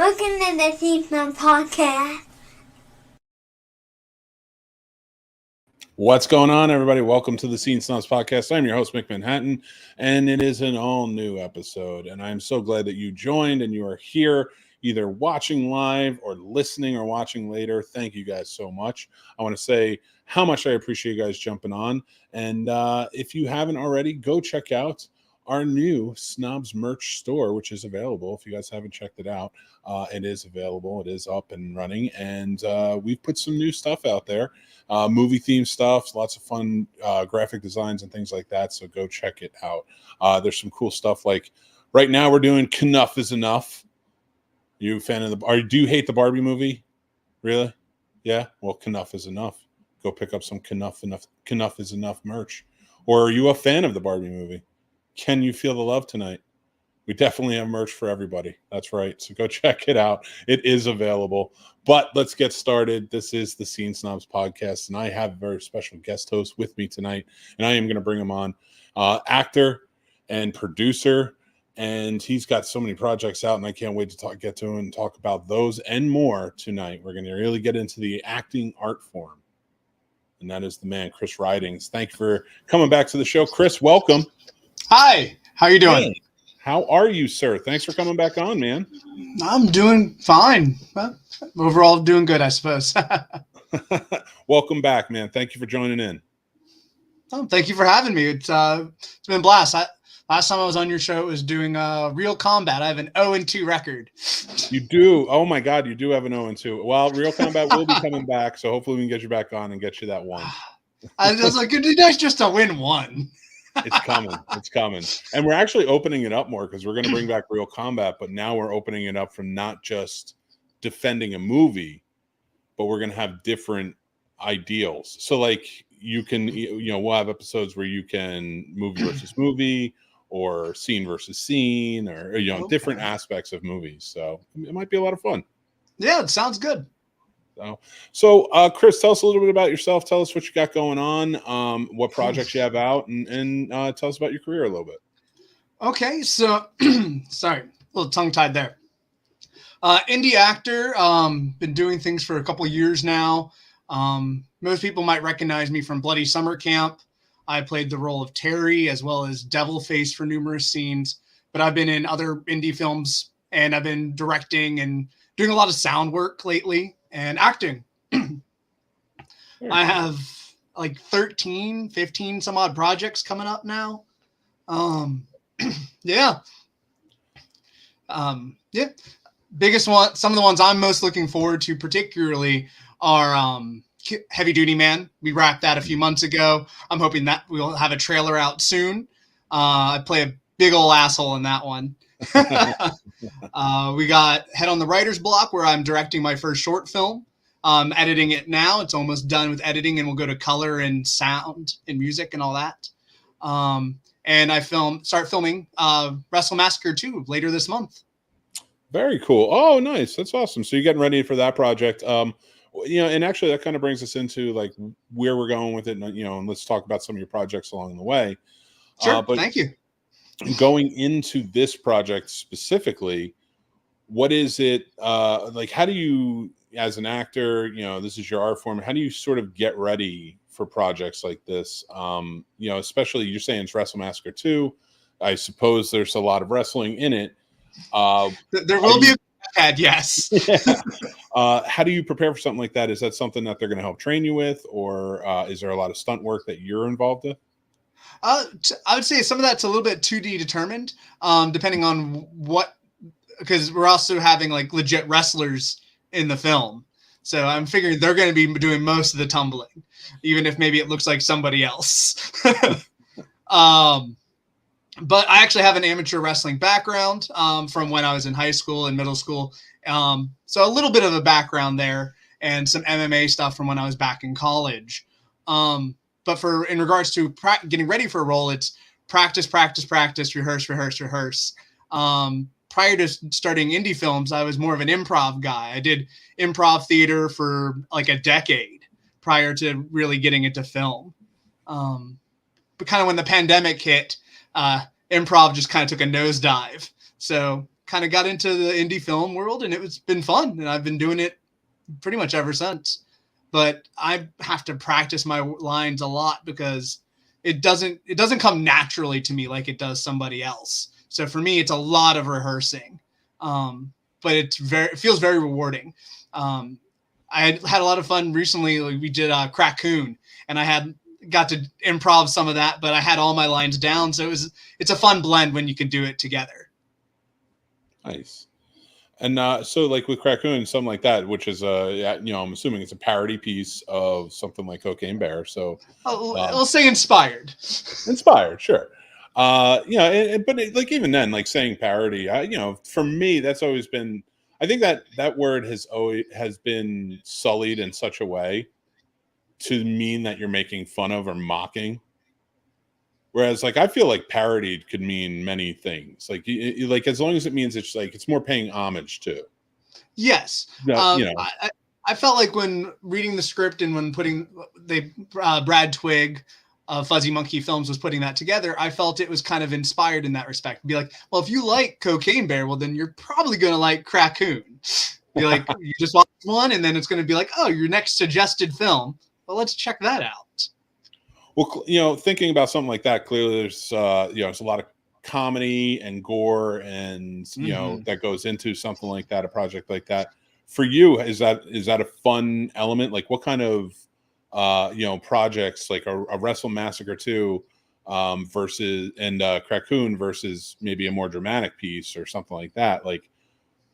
Welcome to the Scene Snobs Podcast. What's going on, everybody? Welcome to the Scene Snobs Podcast. I'm your host, Mick Manhattan, and it is an all-new episode. And I'm so glad that you joined and you are here, either watching live or listening or watching later. Thank you guys so much. I want to say how much I appreciate you guys jumping on. And if you haven't already, go check out our new Snobs merch store, which is available. If you guys haven't checked it out, it is available. It is up and running. And we've put some new stuff out there. Movie themed stuff, lots of fun graphic designs and things like that. So go check it out. There's some cool stuff like right now we're doing Knuff is Enough. You a fan of do you hate the Barbie movie? Really? Yeah? Well, Knuff is Enough. Go pick up some Knuff is Enough merch. Or are you a fan of the Barbie movie? Can you feel the love tonight? We definitely have merch for everybody. That's right. So go check it out. It is available. But let's get started. This is the Scene Snobs Podcast, and I have a very special guest host with me tonight, and I am going to bring him on. Actor and producer, and he's got so many projects out, and I can't wait to get to him and talk about those and more tonight. We're going to really get into the acting art form, and that is the man, Chris Rhydings. Thank you for coming back to the show. Chris, welcome. Hi, how you doing? Hey, how are you, sir? Thanks for coming back on, man. I'm doing fine. Well, overall, doing good, I suppose. Welcome back, man. Thank you for joining in. Oh, thank you for having me. It's been a blast. Last time I was on your show, it was doing Real Combat. I have an 0-2 record. You do? Oh my God, you do have an 0-2. Well, Real Combat will be coming back, so hopefully we can get you back on and get you that one. I was like, it'd be nice just to win one. It's coming. It's coming. And we're actually opening it up more because we're going to bring back Real Combat, but now we're opening it up from not just defending a movie, but we're going to have different ideals. So like you can, we'll have episodes where you can movie versus movie or scene versus scene or, different aspects of movies. So it might be a lot of fun. Yeah, it sounds good. So, Chris, tell us a little bit about yourself. Tell us what you got going on, what projects you have out, and tell us about your career a little bit. Okay, so, sorry, a little tongue-tied there. Indie actor, been doing things for a couple of years now. Most people might recognize me from Bloody Summer Camp. I played the role of Terry as well as Devilface for numerous scenes, but I've been in other indie films, and I've been directing and doing a lot of sound work lately. And acting. I have like 13, 15 some odd projects coming up now. Yeah. Biggest one, some of the ones I'm most looking forward to particularly are Heavy Duty Man. We wrapped that a few months ago. I'm hoping that we'll have a trailer out soon. I play a big old asshole in that one. We got Head on the Writer's Block, where I'm directing my first short film. Editing it now. It's almost done with editing, and we'll go to color and sound and music and all that. And I start filming Wrestle Massacre 2 later this month. Very cool. Oh, nice. That's awesome. So you're getting ready for that project. And actually that kind of brings us into like where we're going with it. And let's talk about some of your projects along the way. Sure. Thank you. Going into this project specifically, what is it like? How do you, as an actor, this is your art form, how do you sort of get ready for projects like this? Especially you're saying it's Wrestle Massacre 2. I suppose there's a lot of wrestling in it. There will be a ad, yes. Yeah. How do you prepare for something like that? Is that something that they're going to help train you with, or is there a lot of stunt work that you're involved in? I would say some of that's a little bit 2D determined, depending on because we're also having like legit wrestlers in the film. So I'm figuring they're going to be doing most of the tumbling, even if maybe it looks like somebody else. But I actually have an amateur wrestling background from when I was in high school and middle school. So a little bit of a background there and some MMA stuff from when I was back in college. But in regards to getting ready for a role, it's practice, rehearse. Prior to starting indie films, I was more of an improv guy. I did improv theater for like a decade prior to really getting into film. But kind of when the pandemic hit, improv just kind of took a nosedive. So kind of got into the indie film world, and it's been fun, and I've been doing it pretty much ever since. But I have to practice my lines a lot because it doesn't come naturally to me like it does somebody else. So for me, it's a lot of rehearsing, but it feels very rewarding. I had a lot of fun recently. Like we did Crackoon, and I got to improv some of that, but I had all my lines down. So it's a fun blend when you can do it together. Nice. And so like with Crackoon, something like that, which is I'm assuming it's a parody piece of something like Cocaine Bear. So we'll say inspired. Inspired, sure. But like even then, like saying parody, for me, that's always been. I think that word has been sullied in such a way to mean that you're making fun of or mocking. Whereas, like, I feel like parodied could mean many things. Like, like as long as it means it's more paying homage to. Yes, I felt like when reading the script and when Brad Twigg of Fuzzy Monkey Films was putting that together, I felt it was kind of inspired in that respect. Be like, well, if you like Cocaine Bear, well, then you're probably going to like Crackoon. Be like, you just watch one, and then it's going to be like, oh, your next suggested film. Well, let's check that out. Well, thinking about something like that, clearly there's there's a lot of comedy and gore and that goes into something like that, a project like that. For you, is that a fun element? Like what kind of projects like a Wrestle Massacre 2 versus Crackoon versus maybe a more dramatic piece or something like that? Like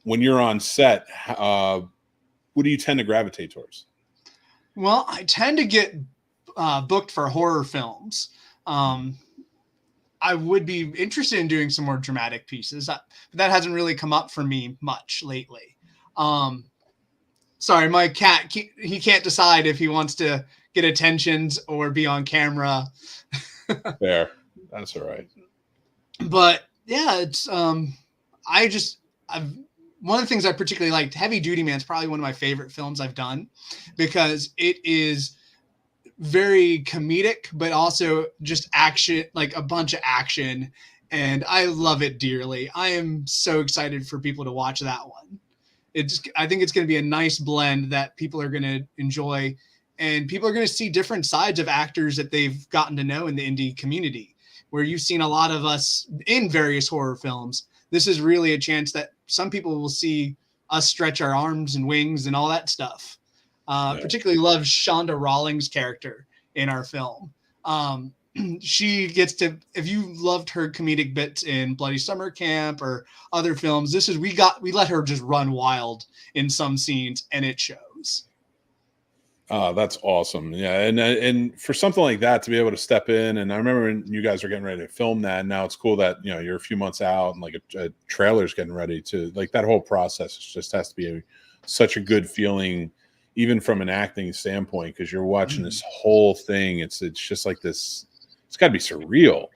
when you're on set, what do you tend to gravitate towards? Well, I tend to get booked for horror films. I would be interested in doing some more dramatic pieces, but that hasn't really come up for me much lately. Sorry, my cat, he can't decide if he wants to get attentions or be on camera. Fair. That's all right. But yeah, it's, one of the things I particularly liked, Heavy Duty Man is probably one of my favorite films I've done because it is very comedic, but also just action, like a bunch of action. And I love it dearly. I am so excited for people to watch that one. I think it's going to be a nice blend that people are going to enjoy, and people are going to see different sides of actors that they've gotten to know in the indie community, where you've seen a lot of us in various horror films. This is really a chance that some people will see us stretch our arms and wings and all that stuff. Particularly love Shonda Rhimes' character in our film. She gets to, if you loved her comedic bits in Bloody Summer Camp or other films, we let her just run wild in some scenes, and it shows. That's awesome. Yeah. And for something like that to be able to step in, and I remember when you guys were getting ready to film that, and now it's cool that, you're a few months out and like a trailer's getting ready to, like, that whole process just has to be such a good feeling, even from an acting standpoint, because you're watching this whole thing. It's just like this, it's got to be surreal.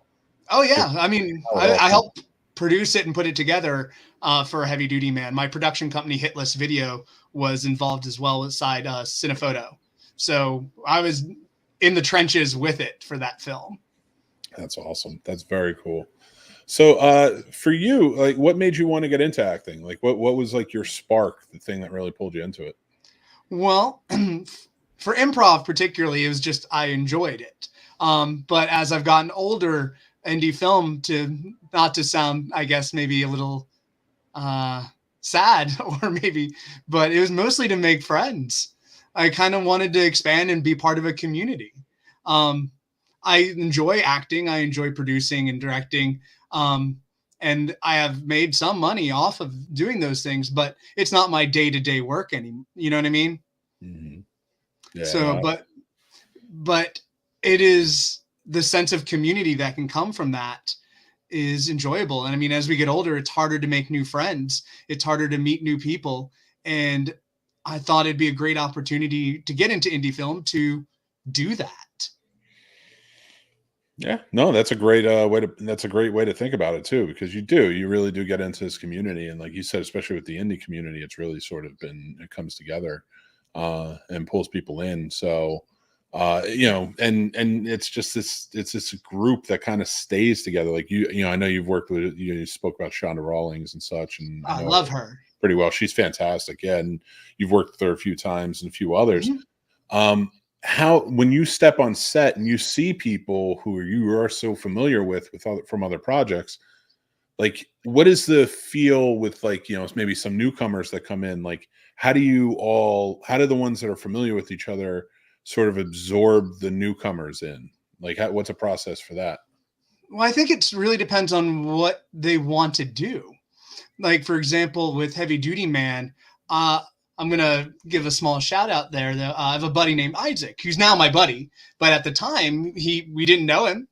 Oh yeah. I mean, I helped produce it and put it together for Heavy Duty Man. My production company, Hitless Video, was involved as well aside Cinephoto. So I was in the trenches with it for that film. That's awesome. That's very cool. So for you, like, what made you want to get into acting? Like what was like your spark, the thing that really pulled you into it? Well, for improv particularly, it was just I enjoyed it. But as I've gotten older, indie film, not to sound, I guess, maybe a little sad or maybe, but it was mostly to make friends. I kind of wanted to expand and be part of a community. I enjoy acting. I enjoy producing and directing. And I have made some money off of doing those things, but it's not my day-to-day work anymore. You know what I mean? Mm-hmm. Yeah. So, but it is the sense of community that can come from that is enjoyable. And I mean, as we get older, it's harder to make new friends. It's harder to meet new people. And I thought it'd be a great opportunity to get into indie film to do that. Yeah, no, that's a great way to think about it too, because you really do get into this community. And like you said, especially with the indie community, it's really sort of it comes together and pulls people in. So and it's just this group that kind of stays together. Like I know you've worked with, you spoke about Shonda Rawlings and such, and I love her pretty well. She's fantastic. Yeah. And you've worked with her a few times and a few others. How, when you step on set and you see people who you are so familiar with from other projects, like, what is the feel with, like, maybe some newcomers that come in? Like, how do the ones that are familiar with each other sort of absorb the newcomers in? Like, what's a process for that? Well, I think it really depends on what they want to do. Like, for example, with Heavy Duty Man, I'm going to give a small shout out there. I have a buddy named Isaac, who's now my buddy. But at the time, we didn't know him.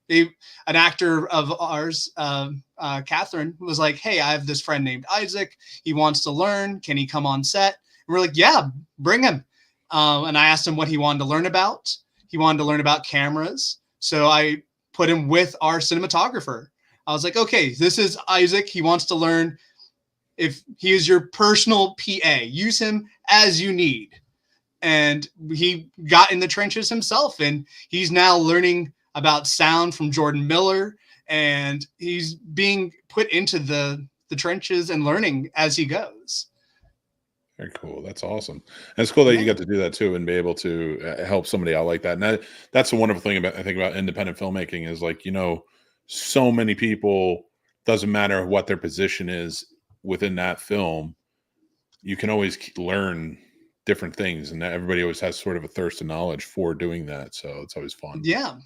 An actor of ours, Catherine, was like, hey, I have this friend named Isaac. He wants to learn. Can he come on set? And we're like, yeah, bring him. And I asked him what he wanted to learn about. He wanted to learn about cameras. So I put him with our cinematographer. I was like, okay, this is Isaac. He wants to learn. If he is your personal PA, use him as you need. And he got in the trenches himself, and he's now learning about sound from Jordan Miller, and he's being put into the trenches and learning as he goes. Very cool. That's awesome. And it's cool that you got to do that too and be able to help somebody out like that. And that's the wonderful thing about independent filmmaking is, like, so many people, doesn't matter what their position is within that film, you can always learn different things, and everybody always has sort of a thirst of knowledge for doing that. So it's always fun. Yeah,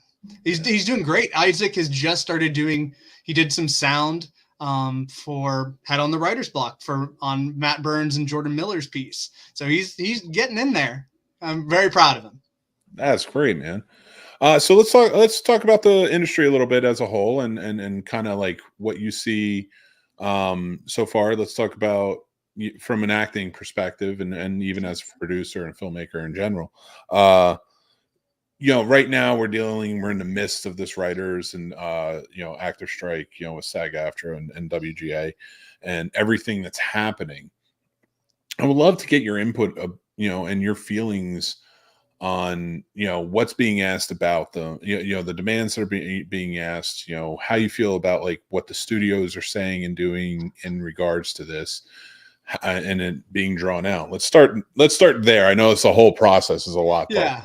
he's doing great. Isaac has just started he did some sound for Head on the Writer's Block on Matt Burns and Jordan Miller's piece. So he's getting in there. I'm very proud of him. That's great, man. So let's talk about the industry a little bit as a whole, and kind of like what you see so far. Let's talk about from an acting perspective, and even as a producer and filmmaker in general. Right now we're in the midst of this writers and actor strike, with SAG-AFTRA and WGA and everything that's happening. I would love to get your input and your feelings on what's being asked about the demands that are being asked, how you feel about, like, what the studios are saying and doing in regards to this, and it being drawn out. Let's start there. I know it's a whole process, is a lot. Yeah.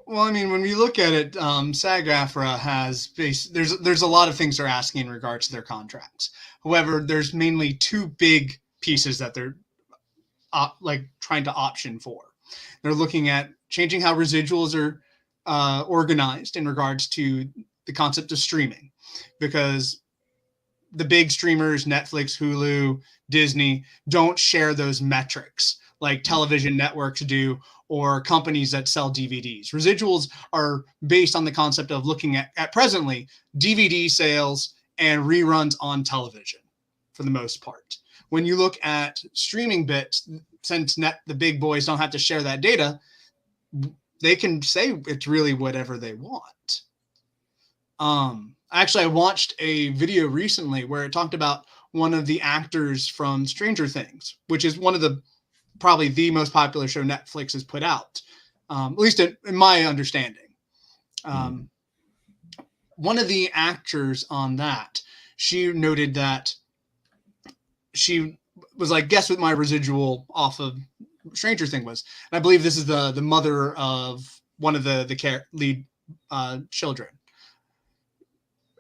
Well, I mean, when we look at it, SAG-AFTRA has there's a lot of things they're asking in regards to their contracts. However, there's mainly two big pieces that they're trying to option for. They're looking at changing how residuals are organized in regards to the concept of streaming, because the big streamers, Netflix, Hulu, Disney, don't share those metrics like television networks do, or companies that sell DVDs. Residuals are based on the concept of looking at presently DVD sales and reruns on television for the most part. When you look at streaming bits, since the big boys don't have to share that data, they can say it's really whatever they want. Actually, I watched a video recently where it talked about one of the actors from Stranger Things, which is one of probably the most popular show Netflix has put out, at least in my understanding. One of the actors on that, she noted that she was like, guess what my residual off of Stranger Thing was. And I believe this is the mother of one of the lead children.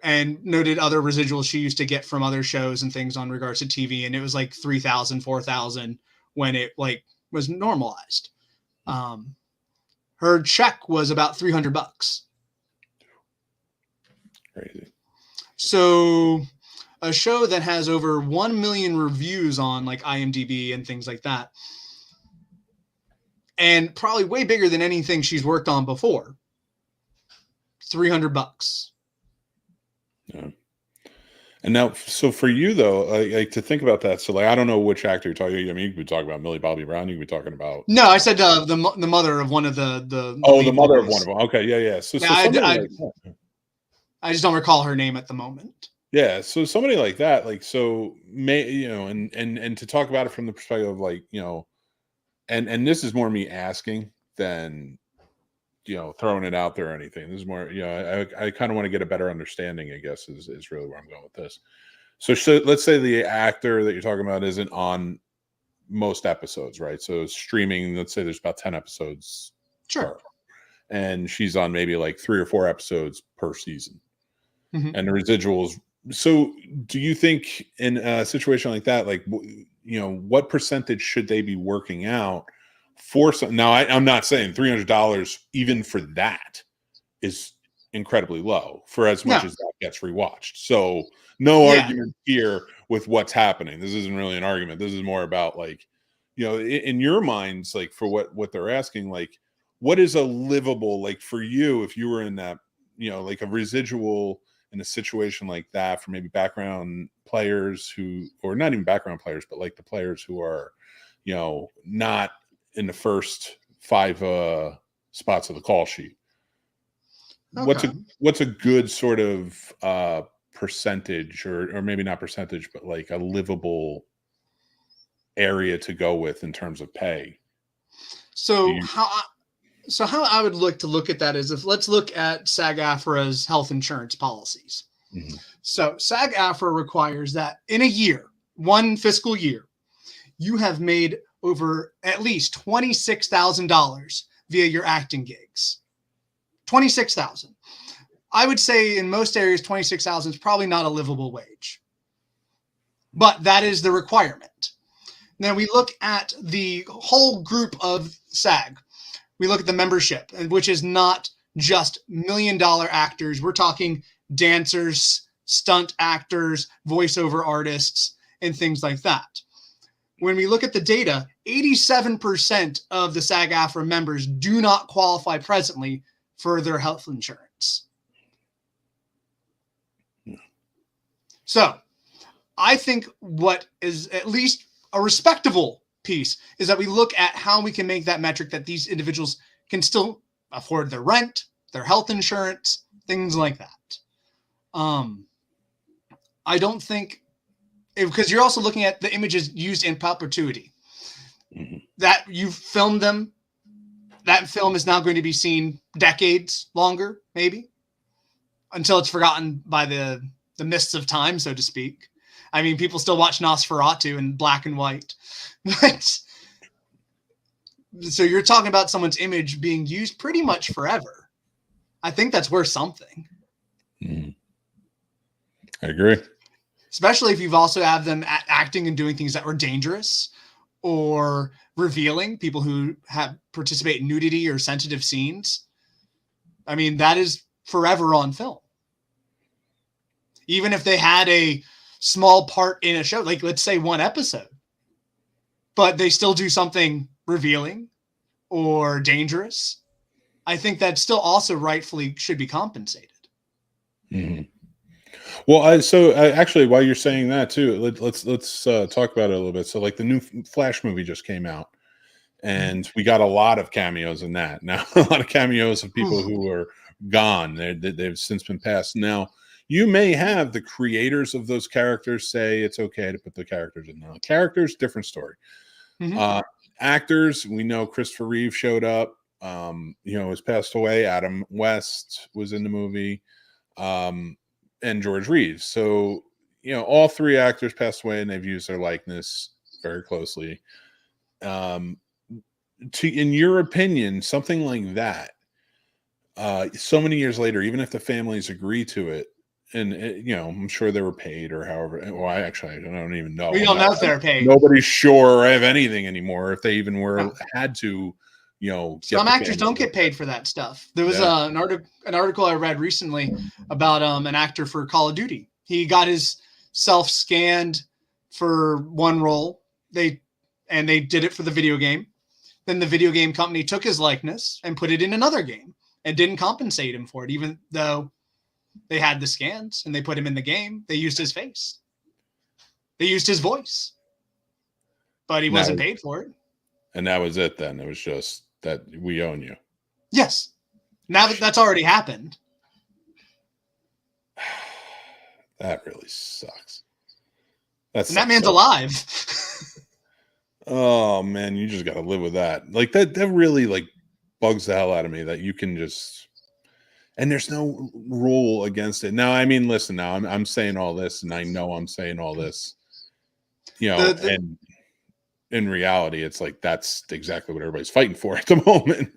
And noted other residuals she used to get from other shows and things on regards to TV. And it was like 3,000, 4,000 when it was normalized. Her check was about $300. Crazy. So a show that has over 1 million reviews on like IMDb and things like that, and probably way bigger than anything she's worked on before, $300. Yeah. And now, so for you though, like to think about that. So, like, I don't know which actor you're talking. I mean, you could be talking about Millie Bobby Brown. You could be talking about. No, I said the mother of one of the the mother of one of them. Okay, yeah. So I just don't recall her name at the moment. Yeah, so somebody like that, like, so and to talk about it from the perspective of, like, and this is more me asking than throwing it out there or anything. This is more, I kind of want to get a better understanding, I guess, is really where I'm going with this. So let's say the actor that you're talking about isn't on most episodes, right? So streaming, let's say there's about 10 episodes. Sure. And she's on maybe like 3 or 4 episodes per season. And the residuals. So do you think in a situation like that, like, what percentage should they be working out for some? Now, I'm not saying $300 even for that is incredibly low for as much as that gets rewatched. So no argument here with what's happening. This isn't really an argument. This is more about like, in your minds, like for what they're asking, like what is a livable, like for you, if you were in that, like a residual in a situation like that for maybe background players who, or not even background players, but like the players who are, not in the first 5 spots of the call sheet. Okay. What's a good sort of percentage, or maybe not percentage, but like a livable area to go with in terms of pay? So how I would look at that is, let's look at SAG-AFTRA's health insurance policies. So SAG-AFTRA requires that in a year, one fiscal year, you have made over at least $26,000 via your acting gigs. $26,000. I would say in most areas, $26,000 is probably not a livable wage, but that is the requirement. Now we look at the whole group of SAG. We look at the membership, which is not just $1 million actors. We're talking dancers, stunt actors, voiceover artists, and things like that. When we look at the data, 87% of the SAG-AFTRA members do not qualify presently for their health insurance. So I think what is at least a respectable piece is that we look at how we can make that metric that these individuals can still afford their rent, their health insurance, things like that. I don't think, because you're also looking at the images used in perpetuity. That you've filmed them, that film is now going to be seen decades longer, maybe, until it's forgotten by the mists of time, so to speak. I mean, people still watch Nosferatu in black and white. So you're talking about someone's image being used pretty much forever. I think that's worth something. I agree. Especially if you've also have them acting and doing things that were dangerous or revealing, people who participate in nudity or sensitive scenes. I mean, that is forever on film. Even if they had a small part in a show, like let's say one episode, but they still do something revealing or dangerous, I think that still also rightfully should be compensated. Well, actually, while you're saying that too, let's talk about it a little bit. So, like the new Flash movie just came out, and we got a lot of cameos in that. Now, a lot of cameos of people who are gone. They've since been passed. Now, you may have the creators of those characters say it's okay to put the characters in. Now, characters, different story. Actors, we know Christopher Reeve showed up. Has passed away. Adam West was in the movie. And George Reeves. So, all 3 actors passed away, and they've used their likeness very closely. In your opinion, something like that, so many years later, even if the families agree to it, and I'm sure they were paid or however. Well, I don't even know. We don't know if they're paid. Nobody's sure of anything anymore. If they even had to, some actors don't get paid for that stuff. There was an article I read recently about an actor for Call of Duty. He got his self scanned for one role. They did it for the video game. Then the video game company took his likeness and put it in another game and didn't compensate him for it, even though they had the scans and they put him in the game. They used his face. They used his voice. But he wasn't paid for it. And that was it then. It was just that we own you. Yes. Now that's already happened. That really sucks. That man's alive. Oh man, you just got to live with that. Like that really, like, bugs the hell out of me that you can just, and there's no rule against it. Now, I mean, listen, now I'm saying all this, and I know I'm saying all this, and in reality, it's like that's exactly what everybody's fighting for at the moment.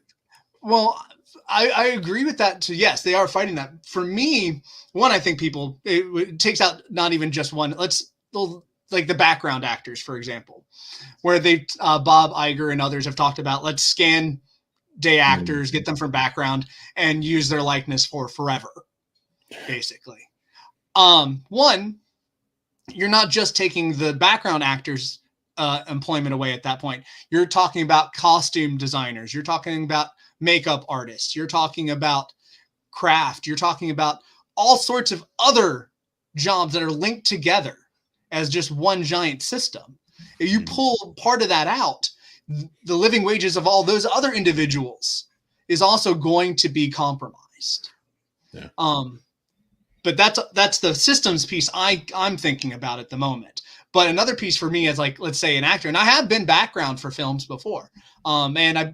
Well, I agree with that too. Yes, they are fighting that. For me, one, I think it takes out not even just one. Like the background actors, for example, where Bob Iger and others have talked about, let's scan day actors, get them from background, and use their likeness for forever, basically. One, you're not just taking the background actors' employment away at that point. You're talking about costume designers. You're talking about makeup artists. You're talking about craft. You're talking about all sorts of other jobs that are linked together as just one giant system. If you pull part of that out, the living wages of all those other individuals is also going to be compromised. Yeah. But that's the systems piece I'm thinking about at the moment. But another piece for me is, like, let's say an actor, and I have been background for films before, and I've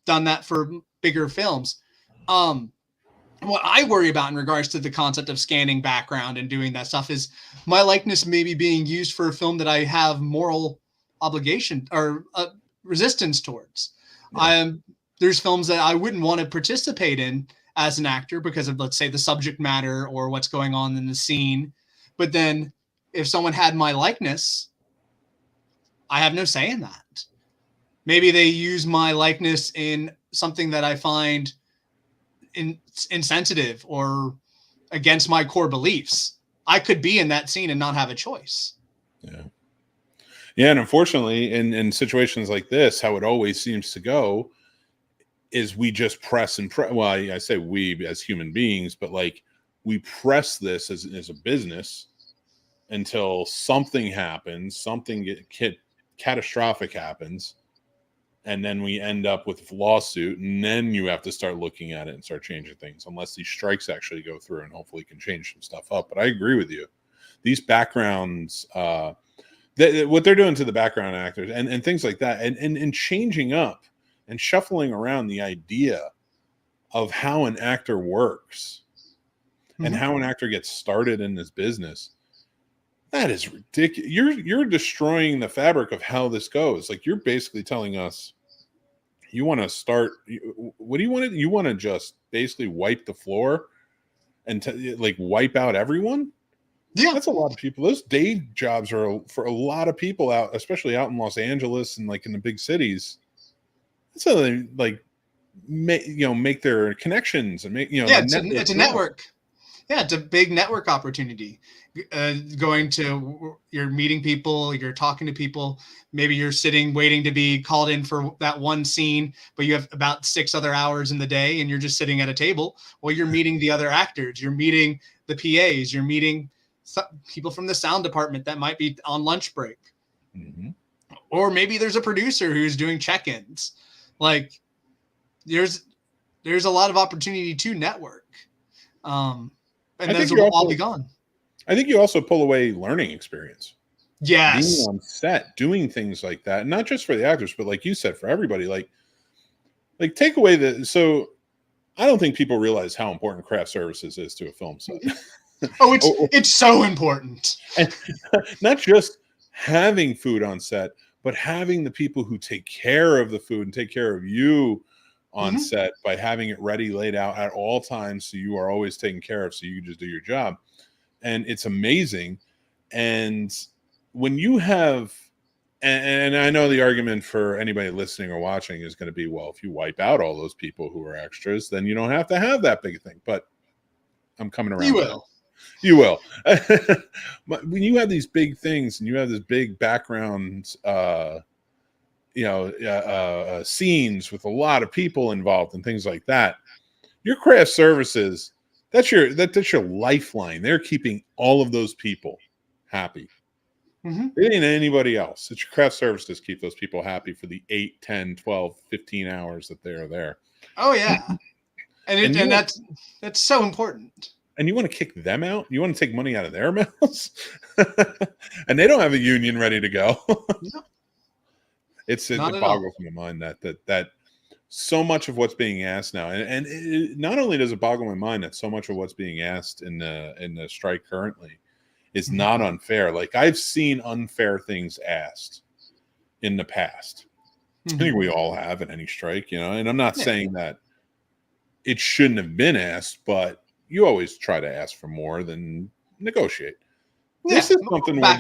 done that for bigger films. What I worry about in regards to the concept of scanning background and doing that stuff is my likeness maybe being used for a film that I have moral obligation or resistance towards. Yeah. There's films that I wouldn't want to participate in as an actor because of, let's say, the subject matter or what's going on in the scene. But then if someone had my likeness, I have no say in that. Maybe they use my likeness in something that I find insensitive or against my core beliefs. I could be in that scene and not have a choice. Yeah. Yeah. And unfortunately, in situations like this, how it always seems to go is we just press and press. Well, I say we as human beings, but like we press this as a business until something happens, something catastrophic happens. And then we end up with a lawsuit, and then you have to start looking at it and start changing things, unless these strikes actually go through and hopefully can change some stuff up. But I agree with you. These backgrounds, what they're doing to the background actors and things like that, and changing up and shuffling around the idea of how an actor works and how an actor gets started in this business. That is ridiculous. You're destroying the fabric of how this goes. Like, you're basically telling us you want to start. What do you want to? You want to just basically wipe the floor and like wipe out everyone? Yeah, that's a lot of people. Those day jobs are for a lot of people out, especially out in Los Angeles and like in the big cities. So they like make their connections and make it's a network. Yeah, it's a big network opportunity. You're meeting people, you're talking to people. Maybe you're sitting waiting to be called in for that one scene, but you have about 6 other hours in the day and you're just sitting at a table. Well, you're meeting the other actors, you're meeting the PAs, you're meeting people from the sound department that might be on lunch break. Mm-hmm. Or maybe there's a producer who's doing check-ins. Like, there's a lot of opportunity to network. And those will all be gone. I think you also pull away learning experience. Yes. Being on set, doing things like that, and not just for the actors, but like you said, for everybody. Like take away so I don't think people realize how important craft services is to a film set. It's so important. And not just having food on set, but having the people who take care of the food and take care of you on set by having it ready, laid out at all times, so you are always taken care of, so you can just do your job. And it's amazing. And when you have, and I know the argument for anybody listening or watching is going to be, well, if you wipe out all those people who are extras, then you don't have to have that big thing. But I'm coming around. You will. But when you have these big things and you have this big background, scenes with a lot of people involved and things like that, your craft services, that's your lifeline. They're keeping all of those people happy. It ain't anybody else. It's your craft services keep those people happy for the 8, 10, 12, 15 hours that they're there. Oh yeah. And that's so important. And you want to kick them out? You want to take money out of their mouths? And they don't have a union ready to go. No. It boggles my mind that so much of what's being asked now, and it, not only does it boggle my mind that so much of what's being asked in the strike currently is not unfair. Like, I've seen unfair things asked in the past. I think we all have in any strike, you know, and I'm not saying that it shouldn't have been asked, but you always try to ask for more than negotiate. This is something where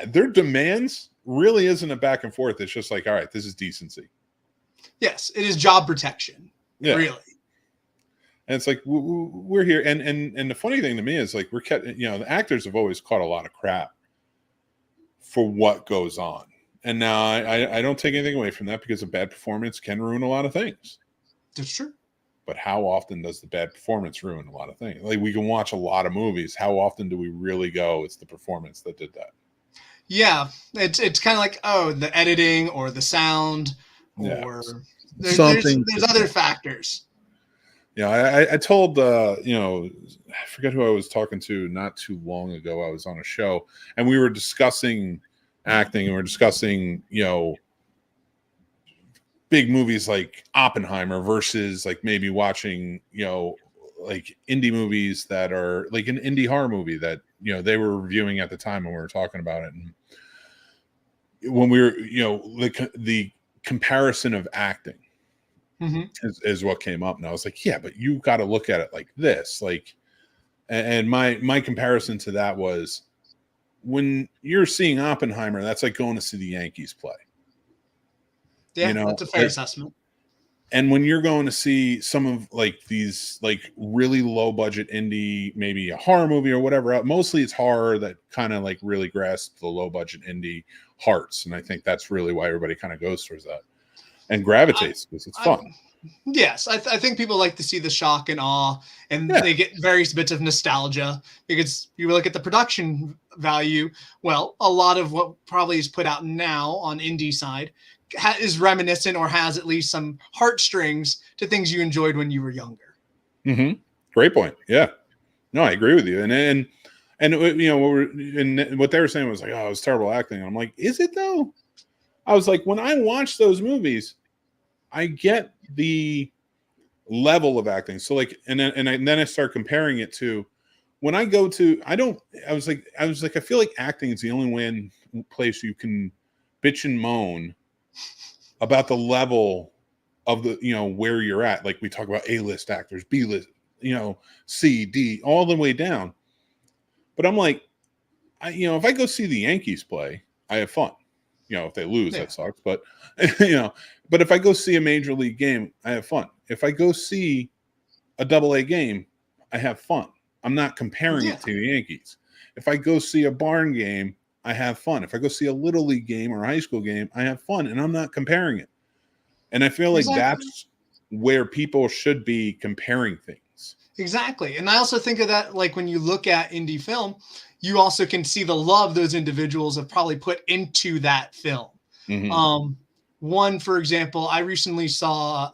their demands really isn't a back and forth. It's just like, all right, this is decency. Yes, it is job protection. Yeah. Really. And it's like, we're here. And the funny thing to me is, like, the actors have always caught a lot of crap for what goes on. And now I don't take anything away from that, because a bad performance can ruin a lot of things. That's true. But how often does the bad performance ruin a lot of things? Like, we can watch a lot of movies. How often do we really go, it's the performance that did that? Yeah. It's kind of like, the editing or the sound or there's other factors. Yeah, I told, I forget who I was talking to not too long ago. I was on a show, and we were discussing acting, and we're discussing, big movies like Oppenheimer versus, like, maybe watching, like, indie movies that are like an indie horror movie that, they were reviewing at the time when we were talking about it. And when we were, the comparison of acting is what came up. And I was like, yeah, but you got to look at it like this. Like, and my comparison to that was, when you're seeing Oppenheimer, that's like going to see the Yankees play. Yeah, that's a fair assessment. And when you're going to see some of, like, these, like, really low budget indie, maybe a horror movie or whatever, mostly it's horror that kind of, like, really grasps the low budget indie hearts. And I think that's really why everybody kind of goes towards that and gravitates, because it's fun. Yes, I think people like to see the shock and awe, and they get various bits of nostalgia, because you look at the production value. Well, a lot of what probably is put out now on indie side is reminiscent, or has at least some heartstrings to things you enjoyed when you were younger. Great point. Yeah, no, I agree with you. And what they were saying was like, oh, it was terrible acting. And I'm like, is it though? I was like, when I watch those movies, I get the level of acting. So, like, and then I start comparing it to when I go to, I was like, I feel like acting is the only place you can bitch and moan about the level of the, where you're at. Like, we talk about A-list actors, B-list, C, D, all the way down. But I'm like, if I go see the Yankees play, I have fun. If they lose, that sucks. But, but if I go see a major league game, I have fun. If I go see a AA game, I have fun. I'm not comparing it to the Yankees. If I go see a barn game, I have fun. If I go see a little league game or a high school game, I have fun, and I'm not comparing it. And I feel like that's where people should be comparing things. Exactly. And I also think of that, like, when you look at indie film, you also can see the love those individuals have probably put into that film. One, for example, I recently saw,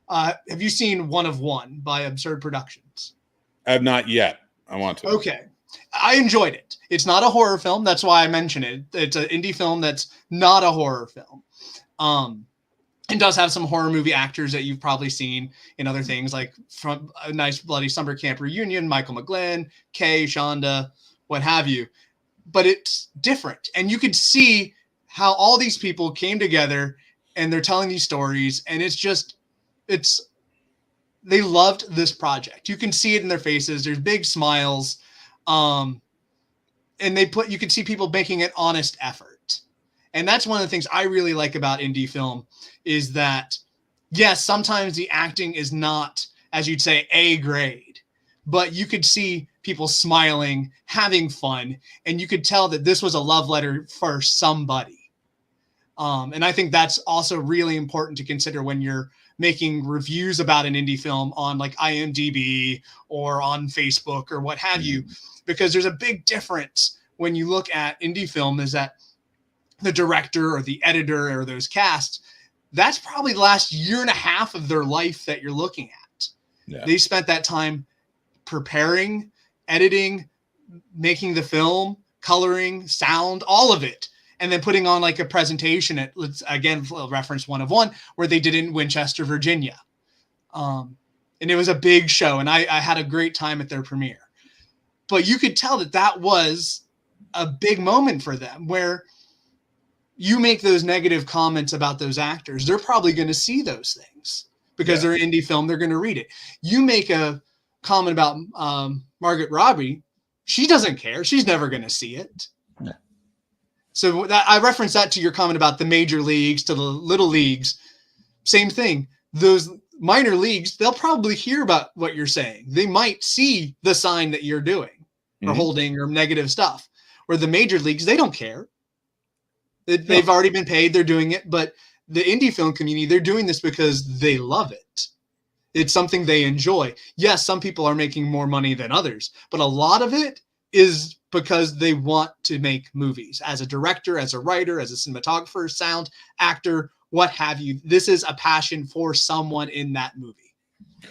have you seen One of One by Absurd Productions? I have not yet. I want to. Okay. I enjoyed it. It's not a horror film. That's why I mention it. It's an indie film that's not a horror film. It does have some horror movie actors that you've probably seen in other things, like from A Nice Bloody Summer Camp Reunion, Michael McGlynn, Kay, Shonda, what have you. But it's different. And you could see how all these people came together and they're telling these stories. And they loved this project. You can see it in their faces. There's big smiles. And you can see people making an honest effort. And that's one of the things I really like about indie film, is that, yes, sometimes the acting is not, as you'd say, A grade, but you could see people smiling, having fun, and you could tell that this was a love letter for somebody. And I think that's also really important to consider when you're making reviews about an indie film on, like, IMDb or on Facebook or what have you, because there's a big difference when you look at indie film, is that the director or the editor or those cast, that's probably the last year and a half of their life that you're looking at. Yeah. They spent that time preparing, editing, making the film, coloring, sound, all of it. and then putting on like a presentation at, let's again reference One of One, where they did it in Winchester, Virginia. And it was a big show, and I had a great time at their premiere. But you could tell that was a big moment for them, where you make those negative comments about those actors, they're probably going to see those things because they're indie film. They're going to read it. You make a comment about Margaret Robbie, she doesn't care. She's never going to see it. Yeah. So I reference that to your comment about the major leagues to the little leagues. Same thing. Those minor leagues, they'll probably hear about what you're saying. They might see the sign that you're doing or holding or negative stuff. Where the major leagues, they don't care. They've already been paid. They're doing it. But the indie film community, they're doing this because they love it. It's something they enjoy. Yes, some people are making more money than others, but a lot of it is because they want to make movies. As a director, as a writer, as a cinematographer, sound, actor, what have you. This is a passion for someone in that movie,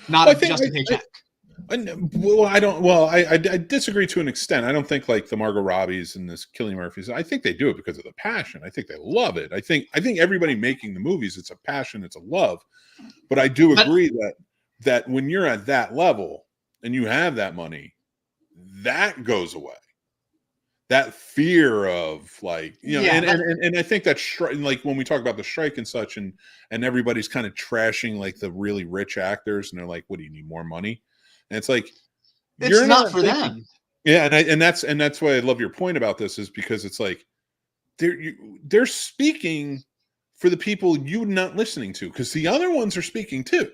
not just a paycheck. I disagree to an extent. I don't think like the Margot Robbies and this Cillian Murphys. I think they do it because of the passion. I think they love it. I think everybody making the movies, it's a passion, it's a love. But I do agree that when you're at that level and you have that money, that goes away. That fear of like, and I think that like when we talk about the strike and such, and everybody's kind of trashing like the really rich actors, and they're like, "What do you need more money?" And it's like, it's not for them. Yeah, and that's why I love your point about this, is because it's like they're speaking for the people you're not listening to, because the other ones are speaking too.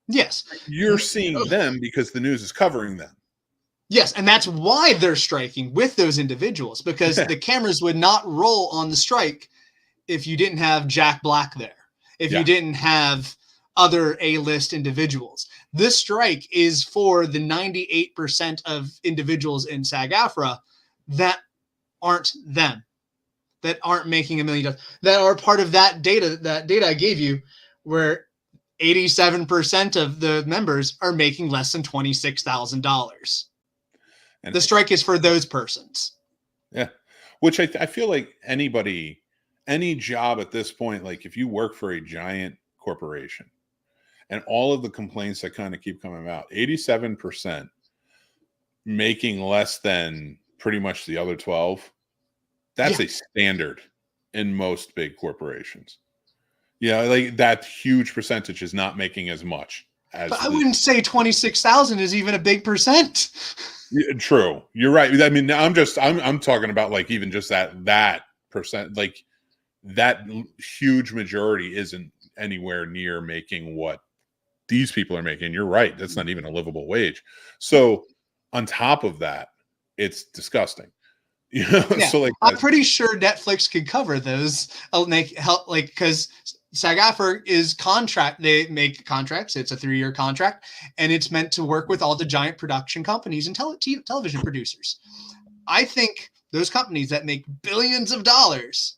Yes, you're seeing them because the news is covering them. Yes, and that's why they're striking with those individuals, because the cameras would not roll on the strike if you didn't have Jack Black there, if you didn't have other A-list individuals. This strike is for the 98% of individuals in SAG-AFTRA that aren't them, that aren't making $1 million, that are part of that data I gave you, where 87% of the members are making less than $26,000. The strike is for those persons. Yeah. Which I feel like any job at this point, like if you work for a giant corporation and all of the complaints that kind of keep coming out, 87% making less than pretty much the other 12, that's a standard in most big corporations. Yeah, like that huge percentage is not making as much as. But I wouldn't say 26,000 is even a big percent. Yeah, true, you're right. I mean, I'm talking about like even just that percent, like that huge majority isn't anywhere near making what these people are making. You're right. That's not even a livable wage. So on top of that, it's disgusting. You know, so like I'm pretty sure Netflix could cover those. Help, like, because SAG-AFTRA is contract. They make contracts. It's a 3-year contract, and it's meant to work with all the giant production companies and television producers. I think those companies that make billions of dollars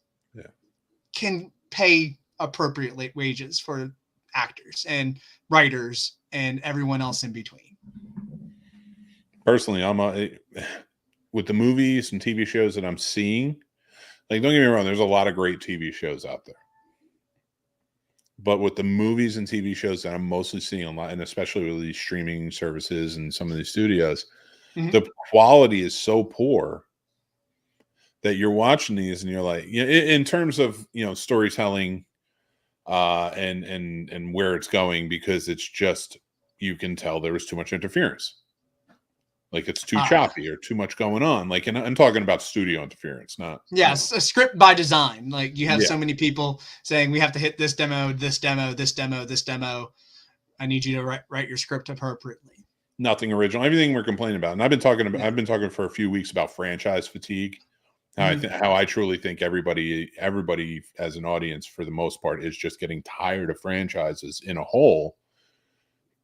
can pay appropriate wages for actors and writers and everyone else in between. Personally, with the movies and TV shows that I'm seeing, like, don't get me wrong, there's a lot of great TV shows out there. But with the movies and TV shows that I'm mostly seeing online, and especially with these streaming services and some of these studios, the quality is so poor that you're watching these and you're like, in terms of, storytelling and where it's going, because it's just, you can tell there was too much interference. Like it's too choppy or too much going on. Like, and I'm talking about studio interference, not. Yes, a script by design. Like you have so many people saying we have to hit this demo, this demo, this demo, this demo. I need you to write your script appropriately. Nothing original. Everything we're complaining about. And I've been talking for a few weeks about franchise fatigue. How I truly think everybody as an audience, for the most part, is just getting tired of franchises in a whole,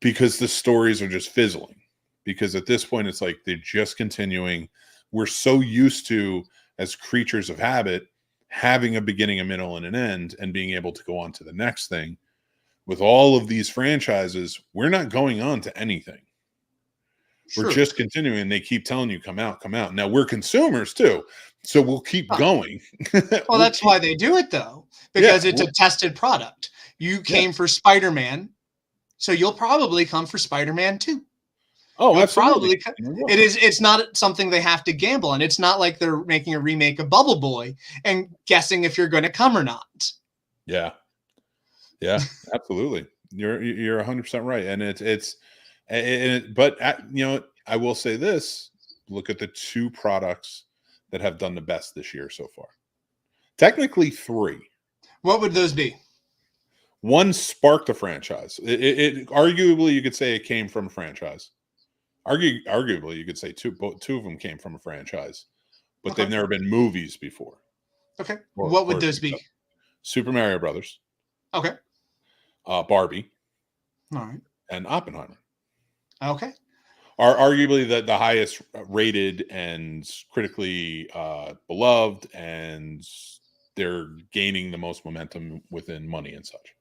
because the stories are just fizzling. Because at this point, it's like they're just continuing. We're so used to, as creatures of habit, having a beginning, a middle, and an end, and being able to go on to the next thing. With all of these franchises, we're not going on to anything. We're just continuing. They keep telling you, come out, come out. Now we're consumers too. So we'll keep going. Well, that's why they do it though, because it's a tested product. You came for Spider-Man, so you'll probably come for Spider-Man too. Oh, absolutely. It's not something they have to gamble on. It's not like they're making a remake of Bubble Boy and guessing if you're going to come or not. Yeah. Yeah, absolutely. You're 100% right. And but I will say this, look at the two products that have done the best this year so far. Technically 3. What would those be? One sparked a franchise. It arguably you could say it came from a franchise. Arguably, you could say two of them came from a franchise, but they've never been movies before. Okay. What would those be? Super Mario Brothers. Okay. Barbie. All right. And Oppenheimer. Okay. Are arguably the highest rated and critically beloved, and they're gaining the most momentum within money and such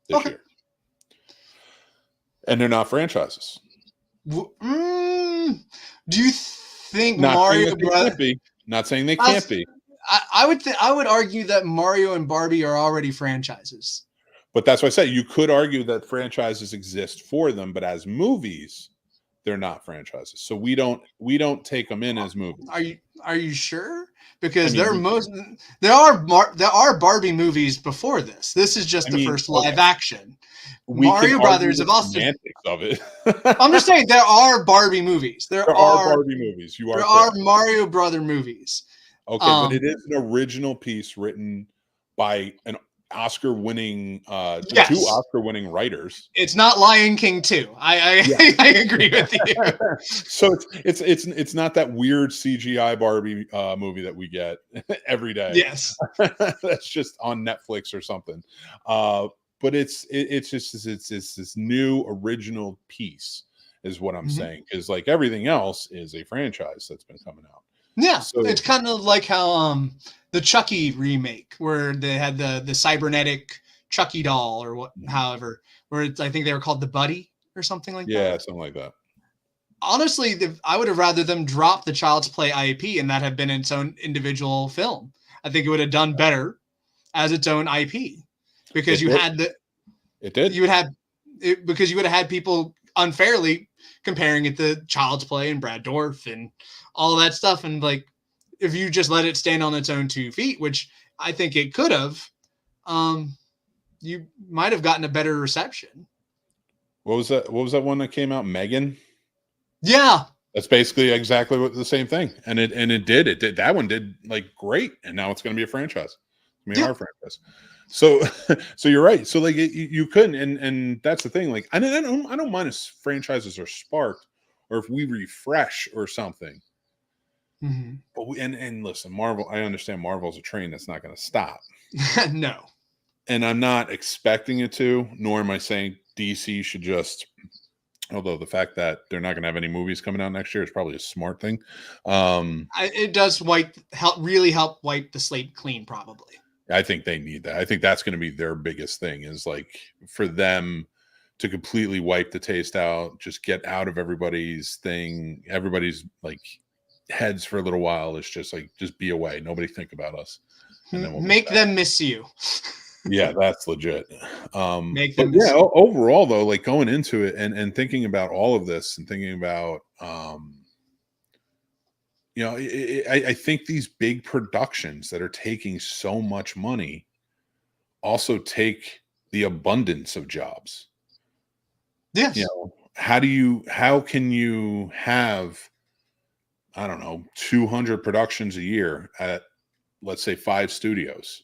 this year. And they're not franchises. Do you think Mario Brothers? Not saying they can't be. I would argue that Mario and Barbie are already franchises. But that's what I said. You could argue that franchises exist for them, but as movies, they're not franchises. So we don't take them in as movies. Are you sure? Because there are Barbie movies before this. This is just the first live action. Mario Brothers have also of it. I'm just saying there are Barbie movies. There are Barbie movies. There are Mario Brother movies. Okay, but it is an original piece written by an Oscar-winning, two Oscar-winning writers. It's not Lion King 2. I agree with you. So it's not that weird CGI Barbie movie that we get every day. Yes, that's just on Netflix or something. But it's this new original piece is what I'm saying. Is like everything else is a franchise that's been coming out. Yeah, so it's kind of like how the Chucky remake, where they had the cybernetic Chucky doll, or however, where I think they were called the Buddy or something like that. Yeah, something like that. Honestly, I would have rather them drop the Child's Play IP and that have been its own individual film. I think it would have done better as its own IP, because you would have had people unfairly comparing it to Child's Play and Brad Dourif and all that stuff. And like, if you just let it stand on its own 2 feet, which I think it could have, you might have gotten a better reception. What was that one that came out? Megan? Yeah. That's basically exactly the same thing. And it did. That one did like great. And now it's going to be a franchise. Our franchise. So you're right. So like you couldn't, and that's the thing. Like I don't mind if franchises are sparked or if we refresh or something. Mm-hmm. But and listen, Marvel. I understand Marvel's a train that's not going to stop. No. And I'm not expecting it to. Nor am I saying DC should just. Although the fact that they're not going to have any movies coming out next year is probably a smart thing. It does really help wipe the slate clean, probably. I think they need that. I think that's going to be their biggest thing, is like for them to completely wipe the taste out, just get out of everybody's like heads for a little while. It's just like, just be away. Nobody think about us. And then make them miss you. Yeah, that's legit. Overall though, like going into it and thinking about all of this and thinking about, I think these big productions that are taking so much money also take the abundance of jobs. Yes. How can you have, I don't know, 200 productions a year at, let's say, 5 studios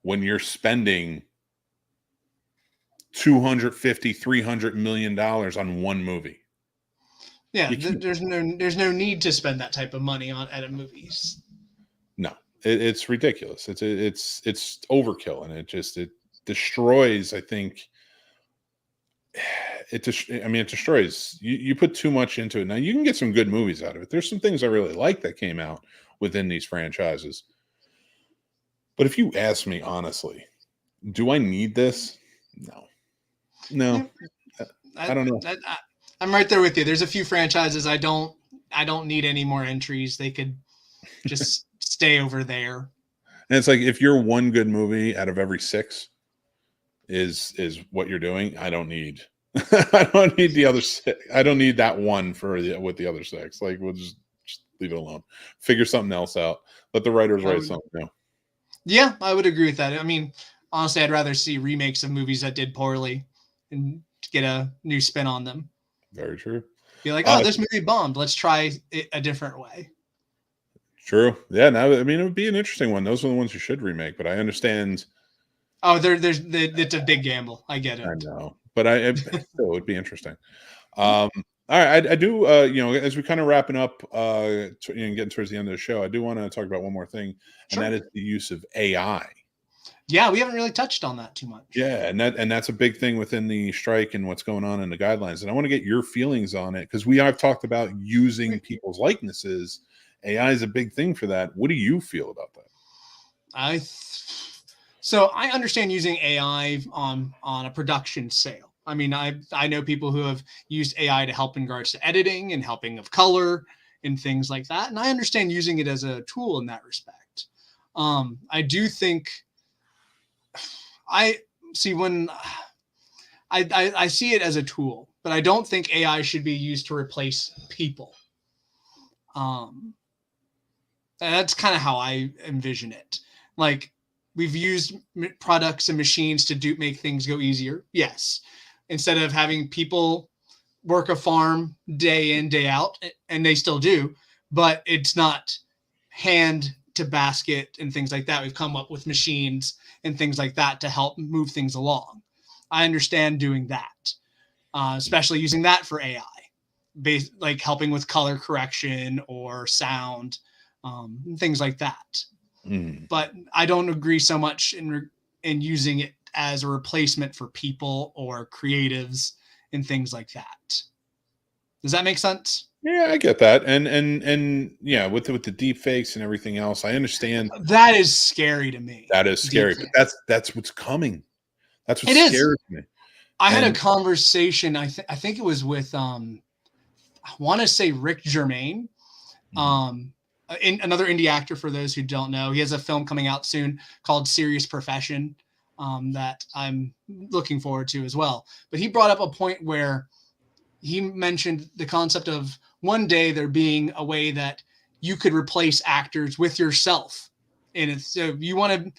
when you're spending $250-300 million on one movie? Yeah, there's no need to spend that type of money at movies. No, it's ridiculous. It's overkill, and it destroys. I think it destroys. You put too much into it. Now you can get some good movies out of it. There's some things I really like that came out within these franchises. But if you ask me honestly, do I need this? No. I don't know. I'm right there with you. There's a few franchises I don't need any more entries. They could just stay over there. And it's like, if you're one good movie out of every 6 is what you're doing, I don't need I don't need the other 6. I don't need that one with the other 6. Like, we'll just leave it alone. Figure something else out. Let the writers write something new. Yeah, I would agree with that. I mean, honestly, I'd rather see remakes of movies that did poorly and get a new spin on them. Very true. Be like, oh, this movie bombed. Let's try it a different way. True. Yeah. Now, I mean, it would be an interesting one. Those are the ones you should remake. But I understand. Oh, it's a big gamble. I get it. I know, but it would be interesting. All right, I do. As we kind of wrapping up and getting towards the end of the show, I do want to talk about one more thing, and that is the use of AI. Yeah, we haven't really touched on that too much. Yeah, and that's a big thing within the strike and what's going on in the guidelines. And I want to get your feelings on it, because I've talked about using people's likenesses. AI is a big thing for that. What do you feel about that? So I understand using AI on a production sale. I mean, I know people who have used AI to help in regards to editing and helping of color and things like that. And I understand using it as a tool in that respect. I do think I see when I see it as a tool, but I don't think AI should be used to replace people. That's kind of how I envision it. Like, we've used products and machines to make things go easier. Yes. Instead of having people work a farm day in, day out, and they still do, but it's not hand to basket and things like that. We've come up with machines and things like that to help move things along. I understand doing that, especially using that for AI, like helping with color correction or sound, things like that. But I don't agree so much in using it as a replacement for people or creatives and things like that. Does that make sense? Yeah, I get that. And yeah, with the deep fakes and everything else, I understand. That is scary to me. That is scary, but that's what's coming. That's what scares me. I had a conversation, I think it was with I want to say Rick Germain. Another indie actor, for those who don't know. He has a film coming out soon called Serious Profession that I'm looking forward to as well. But he brought up a point where he mentioned the concept of one day there being a way that you could replace actors with yourself. And so you want to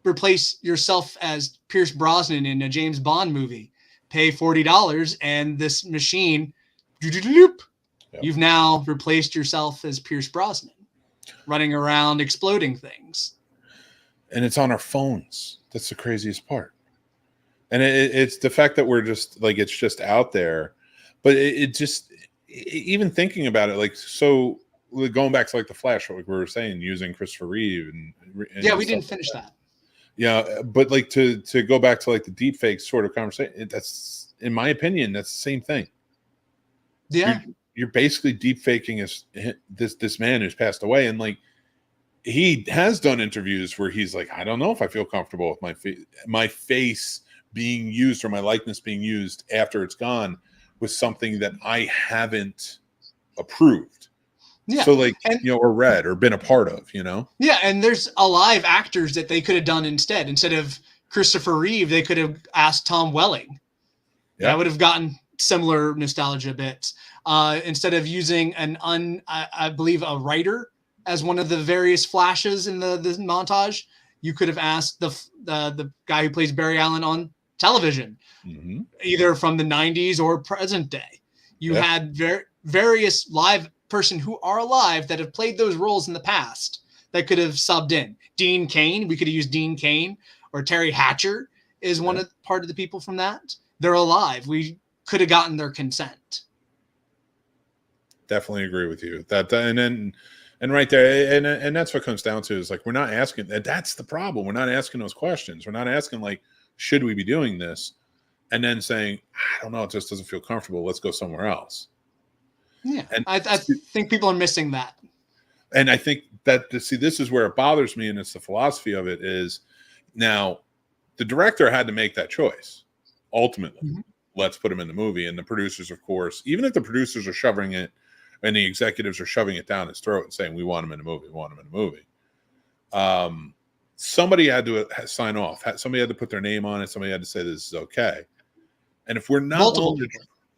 replace yourself as Pierce Brosnan in a James Bond movie, pay $40 and this machine, you've now replaced yourself as Pierce Brosnan, running around exploding things. And it's on our phones. That's the craziest part. And it's the fact that we're just like, it's just out there. But it just, even thinking about it, like, so going back to like the Flash, what we were saying, using Christopher Reeve and yeah, we didn't finish that. Yeah, but like to go back to like the deep fake sort of conversation, that's, in my opinion, that's the same thing. Yeah, you're basically deep faking this man who's passed away, and like, he has done interviews where he's like, I don't know if I feel comfortable with my face being used or my likeness being used after it's gone with something that I haven't approved. Yeah. So like, or read or been a part of, Yeah. And there's alive actors that they could have done instead of Christopher Reeve, they could have asked Tom Welling. Yeah. That would have gotten similar nostalgia bits. Instead of using I believe a writer as one of the various flashes in the montage, you could have asked the guy who plays Barry Allen on television, either from the 90s or present day. You had various live person who are alive that have played those roles in the past that could have subbed in. Dean Cain, we could have used Dean Cain, or Terry Hatcher is part of the people from that. They're alive. We could have gotten their consent. Definitely agree with you. And right there, and that's what comes down to, is like, we're not asking, that's the problem. We're not asking those questions. We're not asking like, should we be doing this? And then saying, I don't know, it just doesn't feel comfortable. Let's go somewhere else. Yeah. And I think people are missing that. And I think that, this is where it bothers me. And it's the philosophy of it is, now the director had to make that choice ultimately. let's put him in the movie. And the producers, of course, even if the producers are shoving it and the executives are shoving it down his throat and saying, we want him in a movie, we want him in a movie. Somebody had to sign off. Somebody had to put their name on it. Somebody had to say this is okay. And if we're not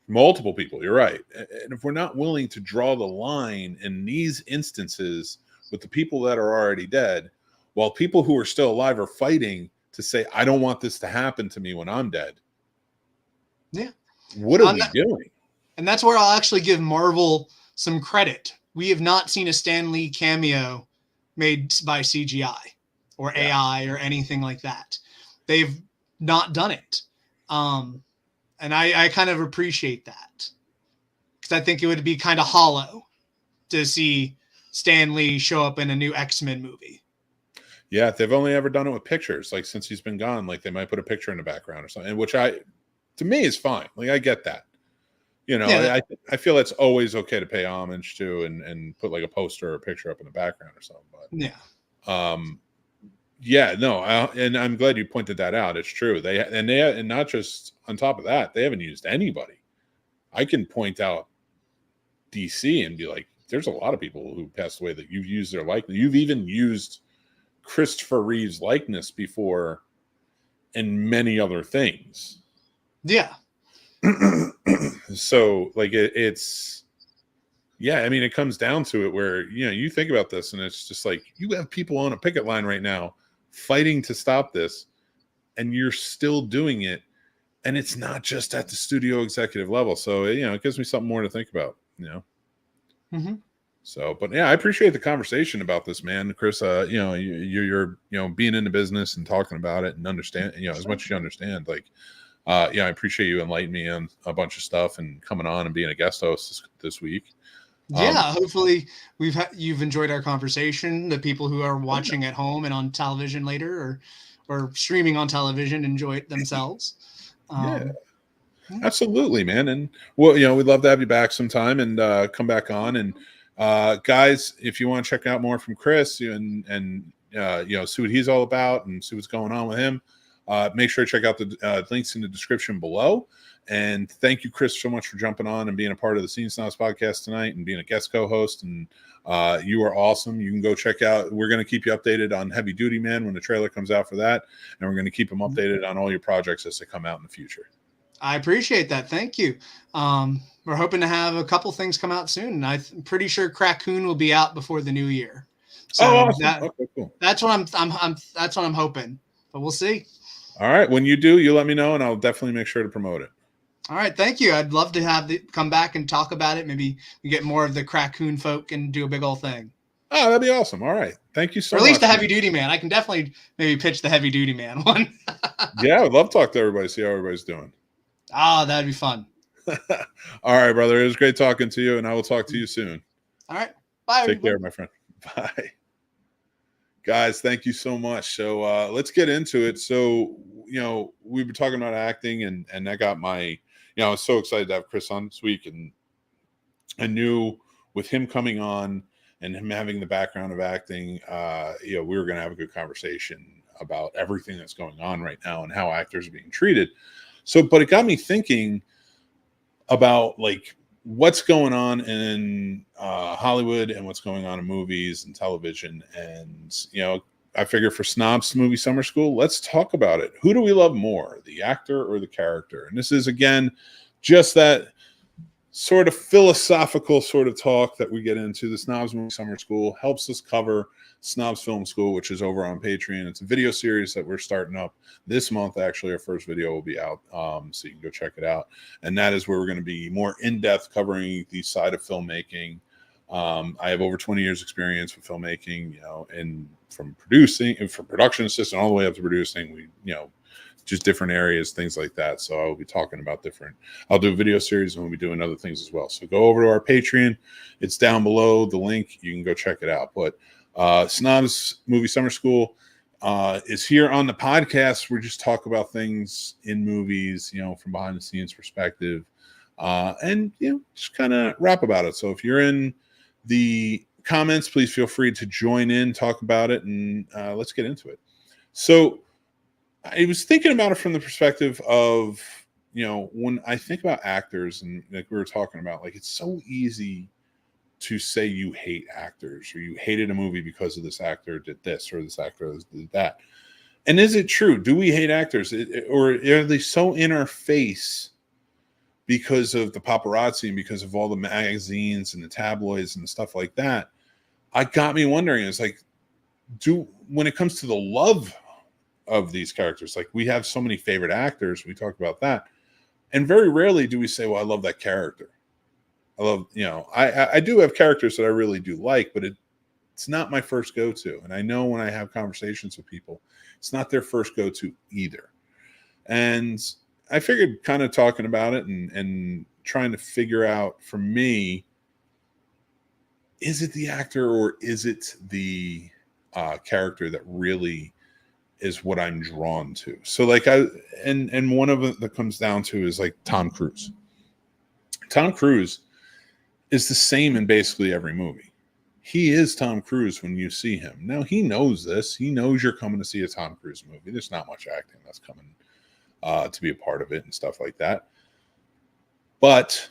multiple people, you're right. And if we're not willing to draw the line in these instances with the people that are already dead, while people who are still alive are fighting to say, I don't want this to happen to me when I'm dead. Yeah. What are we doing? And that's where I'll actually give Marvel some credit. We have not seen a Stan Lee cameo made by CGI or AI or anything like that. They've not done it. And I kind of appreciate that, because I think it would be kind of hollow to see Stan Lee show up in a new X-Men movie. Yeah, they've only ever done it with pictures. Like, since he's been gone, like they might put a picture in the background or something, which to me is fine. Like, I get that. You know, I feel it's always okay to pay homage to and put like a poster or a picture up in the background or something. But and I'm glad you pointed that out. It's true. And not just on top of that, they haven't used anybody. I can point out DC and be like, there's a lot of people who passed away that you've used their likeness. You've even used Christopher Reeve's likeness before in many other things. Yeah. So like it's I mean, it comes down to it where, you know, you think about this and it's just like, you have people on a picket line right now fighting to stop this, and you're still doing it. And it's not just at the studio executive level. So, you know, it gives me something more to think about, you know? Mm-hmm. So, but yeah, I appreciate the conversation about this, man. Chris, you know, you're, you know, being in the business and talking about it and understand, you know, as much as you understand, like, I appreciate you enlightening me on a bunch of stuff and coming on and being a guest host this week. Hopefully you've enjoyed our conversation. The people who are watching at home and on television later or streaming on television enjoy it themselves. Absolutely, man. And well, you know, we'd love to have you back sometime and come back on. And guys, if you want to check out more from Chris and you know, see what he's all about and see what's going on with him, make sure to check out the links in the description below. And thank you, Chris, so much for jumping on and being a part of the Scene Snobs podcast tonight and being a guest co-host. And you are awesome. You can go check out. We're going to keep you updated on Heavy Duty Man when the trailer comes out for that. And we're going to keep them updated on all your projects as they come out in the future. I appreciate that. Thank you. We're hoping to have a couple things come out soon. I'm pretty sure Crackoon will be out before the new year. So awesome. Okay, cool. That's what that's what I'm hoping, but we'll see. All right. When you do, you let me know and I'll definitely make sure to promote it. All right. Thank you. I'd love to come back and talk about it. Maybe we get more of the Crackoon folk and do a big old thing. Oh, that'd be awesome. All right. Thank you so much. Or at least the Heavy Duty Man. I can definitely maybe pitch the Heavy Duty Man one. Yeah, I'd love to talk to everybody, see how everybody's doing. Oh, that'd be fun. All right, brother. It was great talking to you, and I will talk to you soon. All right. Bye. Take care, my friend. Bye. Guys, thank you so much. So let's get into it. So, you know, we've been talking about acting, and that got my, you know, I was so excited to have Chris on this week. And I knew with him coming on and him having the background of acting, you know, we were going to have a good conversation about everything that's going on right now and how actors are being treated. So, but it got me thinking about like what's going on in Hollywood and what's going on in movies and television. And, you know, I figure for Snobs Movie Summer School, let's talk about it. Who do we love more, the actor or the character? And this is, again, just that sort of philosophical sort of talk that we get into. The Snobs Movie Summer School helps us cover Snobs Film School, which is over on Patreon. It's a video series that we're starting up this month. Actually, our first video will be out, so you can go check it out. And that is where we're going to be more in-depth covering the side of filmmaking. I have over 20 years experience with filmmaking, you know, and from producing and from production assistant all the way up to producing, we, you know, just different areas, things like that. So I will be talking about I'll do a video series and we'll be doing other things as well. So go over to our Patreon. It's down below the link. You can go check it out. But Snobs Movie Summer School is here on the podcast. We just talk about things in movies, you know, from behind the scenes perspective, and, you know, just kind of rap about it. So if you're in the comments, please feel free to join in, talk about it, and let's get into it. So I was thinking about it from the perspective of when I think about actors, and like we were talking about, like, it's so easy to say you hate actors, or you hated a movie because of this actor did this, or this actor did that. And is it true? Do we hate actors, or are they so in our face because of the paparazzi and because of all the magazines and the tabloids and stuff like that? I got me wondering, it's like, when it comes to the love of these characters, like, we have so many favorite actors, we talk about that, and very rarely do we say, well, I love that character. I love, I do have characters that I really do like, but it's not my first go-to. And I know when I have conversations with people, it's not their first go-to either. And I figured, kind of talking about it and trying to figure out, for me, is it the actor or is it the character that really is what I'm drawn to? So like and one of it that comes down to is like Tom Cruise. Tom Cruise is the same in basically every movie. He is Tom Cruise when you see him. Now, he knows this. He knows you're coming to see a Tom Cruise movie. There's not much acting that's coming to be a part of it and stuff like that. But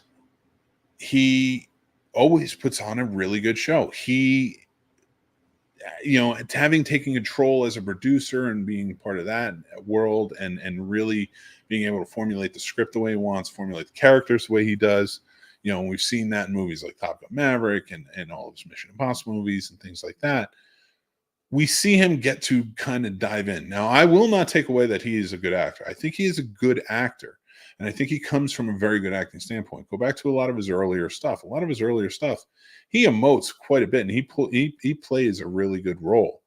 he always puts on a really good show. He, having taken control as a producer and being part of that world, and really being able to formulate the script the way he wants, formulate the characters the way he does. We've seen that in movies like Top Gun Maverick and all of his Mission Impossible movies and things like that. We see him get to kind of dive in. Now, I will not take away that he is a good actor. I think he is a good actor. And I think he comes from a very good acting standpoint. Go back to a lot of his earlier stuff. A lot of his earlier stuff, he emotes quite a bit, and he plays a really good role.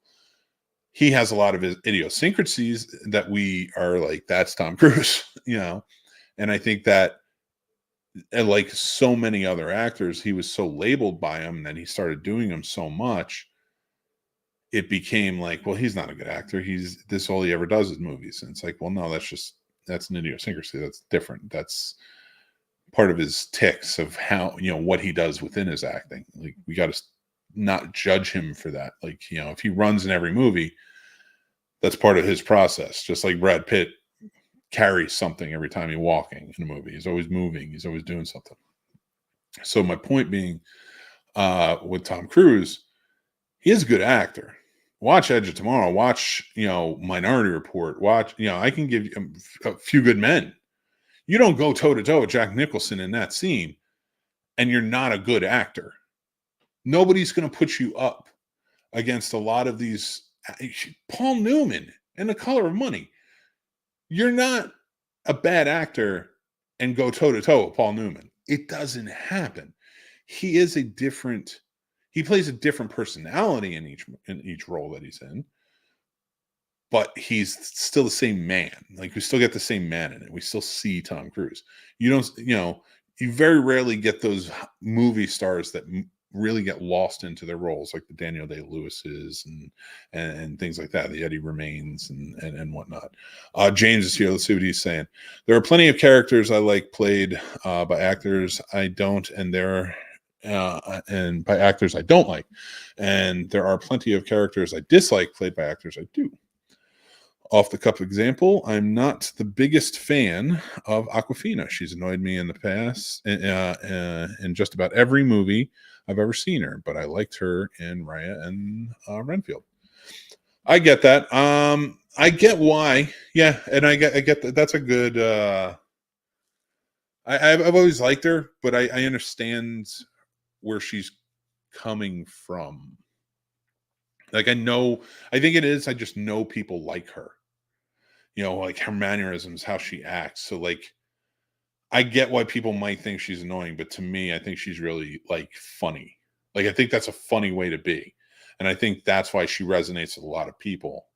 He has a lot of his idiosyncrasies that we are like, that's Tom Cruise, And I think that, and like so many other actors, he was so labeled by him, and then he started doing them so much, it became like, well, he's not a good actor. This all he ever does is movies. And it's like, well, no, that's an idiosyncrasy. That's different. That's part of his tics of how, what he does within his acting. Like, we got to not judge him for that. Like, if he runs in every movie, that's part of his process. Just like Brad Pitt carries something every time he's walking in a movie. He's always moving. He's always doing something. So my point being, with Tom Cruise, he is a good actor. Watch Edge of Tomorrow. Watch, Minority Report. Watch, I can give you a Few Good Men. You don't go toe-to-toe with Jack Nicholson in that scene, and you're not a good actor. Nobody's going to put you up against a lot of these. Paul Newman in The Color of Money. You're not a bad actor and go toe-to-toe with Paul Newman. It doesn't happen. He plays a different personality in each role that he's in, but he's still the same man. Like, we still get the same man in it. We still see Tom Cruise. You very rarely get those movie stars that really get lost into their roles, like the Daniel Day-Lewis's and things like that, the Eddie Remains and whatnot. James is here. Let's see what he's saying. There are plenty of characters I like played by actors I don't, and by actors I don't like. And there are plenty of characters I dislike played by actors I do. Off the cuff example, I'm not the biggest fan of Awkwafina. She's annoyed me in the past in just about every movie I've ever seen her, but I liked her in Raya and Renfield. I get that. I get why. Yeah, and I get that. That's a good. I've always liked her, but I understand where she's coming from. Like, I think it is. I just know people like her. Like her mannerisms, how she acts. So like, I get why people might think she's annoying, but to me, I think she's really like funny. Like, I think that's a funny way to be. And I think that's why she resonates with a lot of people,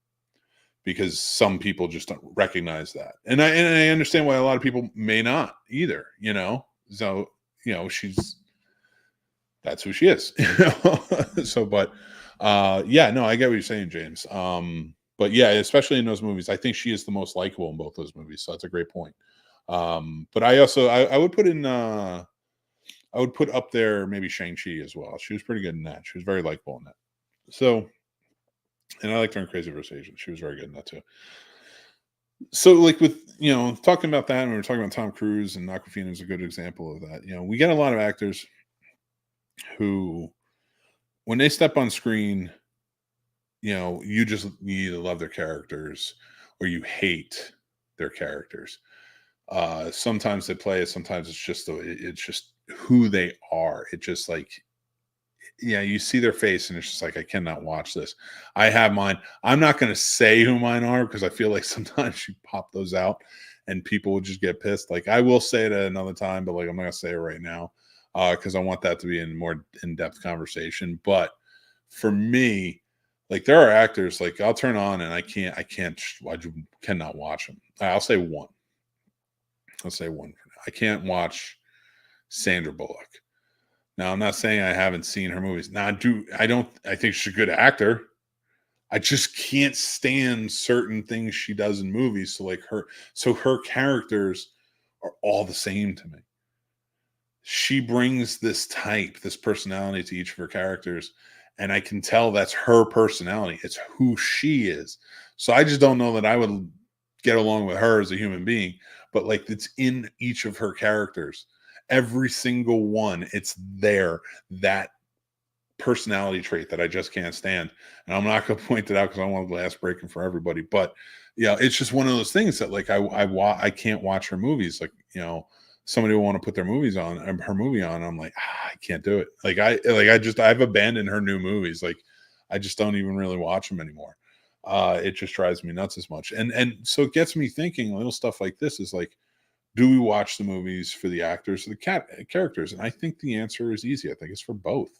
because some people just don't recognize that. And I understand why a lot of people may not either, So, that's who she is. So, but yeah, no, I get what you're saying, James. But yeah, especially in those movies, I think she is the most likable in both those movies. So that's a great point. But I also I would put in I would put up there maybe Shang-Chi as well. She was pretty good in that. She was very likable in that. So, and I liked her in Crazy Rich Asians. She was very good in that too. So like with, talking about that, and we were talking about Tom Cruise, and Aquafina is a good example of that. We get a lot of actors who, when they step on screen, you either love their characters or you hate their characters. Sometimes they play it, sometimes it's just who they are. It just like, you see their face and it's just like, I cannot watch this. I have mine. I'm not going to say who mine are because I feel like sometimes you pop those out and people would just get pissed. Like, I will say it at another time, but like, I'm not going to say it right now because I want that to be in more in-depth conversation. But for me, like, there are actors like I'll turn on and I cannot watch them. I'll say one. I can't watch Sandra Bullock. Now, I'm not saying I haven't seen her movies. Now, I think she's a good actor. I just can't stand certain things she does in movies. So her characters are all the same to me. She brings this personality to each of her characters, and I can tell that's her personality. It's who she is. So I just don't know that I would get along with her as a human being, but like, it's in each of her characters. Every single one, it's there, that personality trait that I just can't stand. And I'm not going to point it out because I don't want glass breaking for everybody. But it's just one of those things that like I can't watch her movies. Like, somebody will want to put her movie on. I'm like, I can't do it. I've abandoned her new movies. Like, I just don't even really watch them anymore. It just drives me nuts as much. And so it gets me thinking, little stuff like this is like, do we watch the movies for the actors or the characters? And I think the answer is easy. I think it's for both.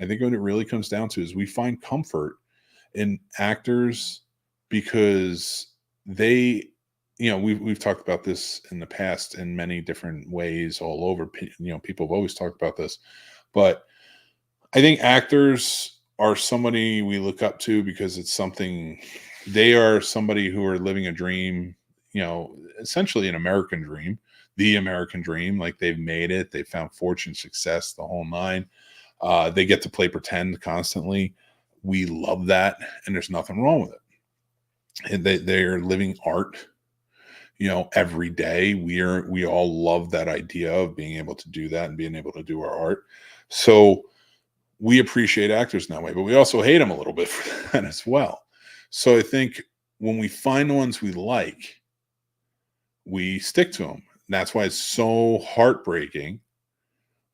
I think what it really comes down to is we find comfort in actors because they, we've talked about this in the past in many different ways all over. People have always talked about this, but I think actors are somebody we look up to because they are somebody who are living a dream, essentially an American dream, the American dream. Like, they've made it, they've found fortune, success, the whole nine. They get to play pretend constantly. We love that, and there's nothing wrong with it. And they're living art, every day. We all love that idea of being able to do that and being able to do our art. So we appreciate actors in that way, but we also hate them a little bit for that as well. So I think when we find the ones we like, we stick to them. That's why it's so heartbreaking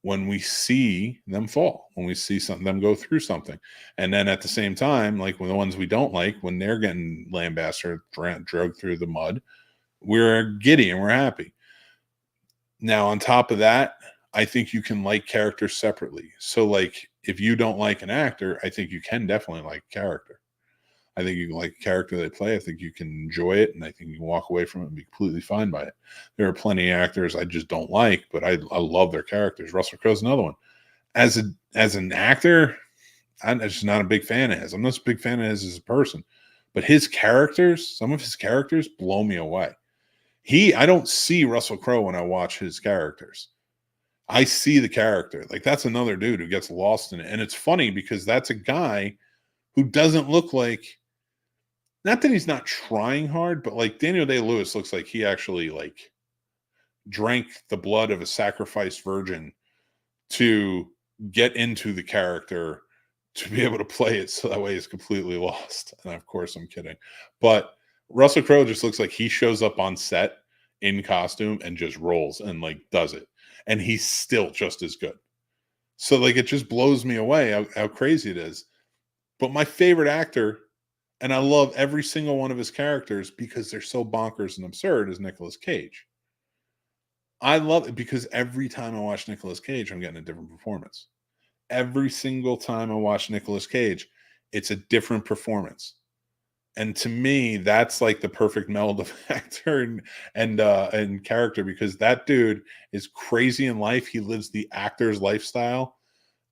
when we see them fall, when we see them go through something. And then at the same time, like, when the ones we don't like, when they're getting lambasted, dragged through the mud, we're giddy and we're happy. Now, on top of that, I think you can like characters separately. So like, if you don't like an actor, I think you can definitely like a character. I think you can like a character they play. I think you can enjoy it, and I think you can walk away from it and be completely fine by it. There are plenty of actors I just don't like, but I love their characters. Russell Crowe's another one. As an actor, I'm just not a big fan of his. I'm not a big fan of his as a person, but some of his characters blow me away. I don't see Russell Crowe when I watch his characters. I see the character. Like, that's another dude who gets lost in it. And it's funny because that's a guy who doesn't look like, not that he's not trying hard, but like, Daniel Day-Lewis looks like he actually like drank the blood of a sacrificed virgin to get into the character to be able to play it. So that way he's completely lost. And of course I'm kidding, but Russell Crowe just looks like he shows up on set in costume and just rolls and like does it. And he's still just as good. So like, it just blows me away how crazy it is. But my favorite actor, and I love every single one of his characters because they're so bonkers and absurd, is Nicolas Cage. I love it because every time I watch Nicolas Cage, I'm getting a different performance. Every single time I watch Nicolas Cage, it's a different performance. And to me, that's like the perfect meld of actor and character, because that dude is crazy in life. He lives the actor's lifestyle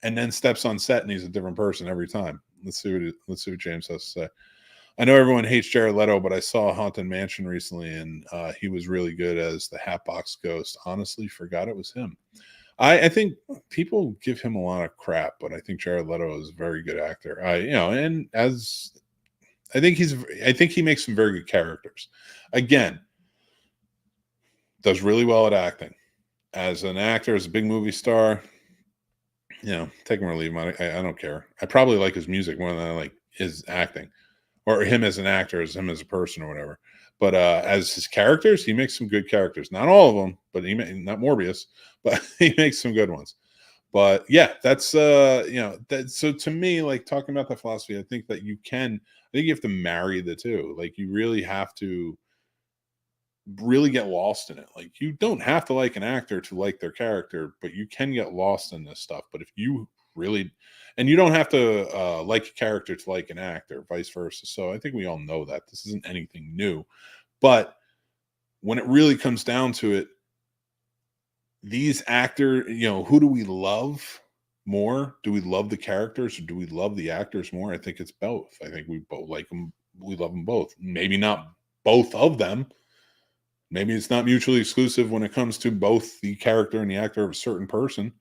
and then steps on set and he's a different person every time. Let's see what James has to say. I know everyone hates Jared Leto, but I saw Haunted Mansion recently, and he was really good as the Hatbox Ghost. Honestly, forgot it was him. I think people give him a lot of crap, but I think Jared Leto is a very good actor. And as I think he makes some very good characters. Again, does really well at acting. As an actor, as a big movie star, take him or leave him. I don't care. I probably like his music more than I like his acting, or him as an actor, as him as a person, or whatever. But as his characters, he makes some good characters. Not all of them, but not Morbius, but he makes some good ones. But yeah, that's so to me, like, talking about the philosophy, I think you have to marry the two. Like, you really have to really get lost in it. Like, you don't have to like an actor to like their character, but you can get lost in this stuff. But if you really, and you don't have to like a character to like an actor, vice versa. So I think we all know that this isn't anything new. But when it really comes down to it, these actors, who do we love more? Do we love the characters, or do we love the actors more? I think it's both. I think we both like them. We love them both. Maybe not both of them. Maybe it's not mutually exclusive when it comes to both the character and the actor of a certain person.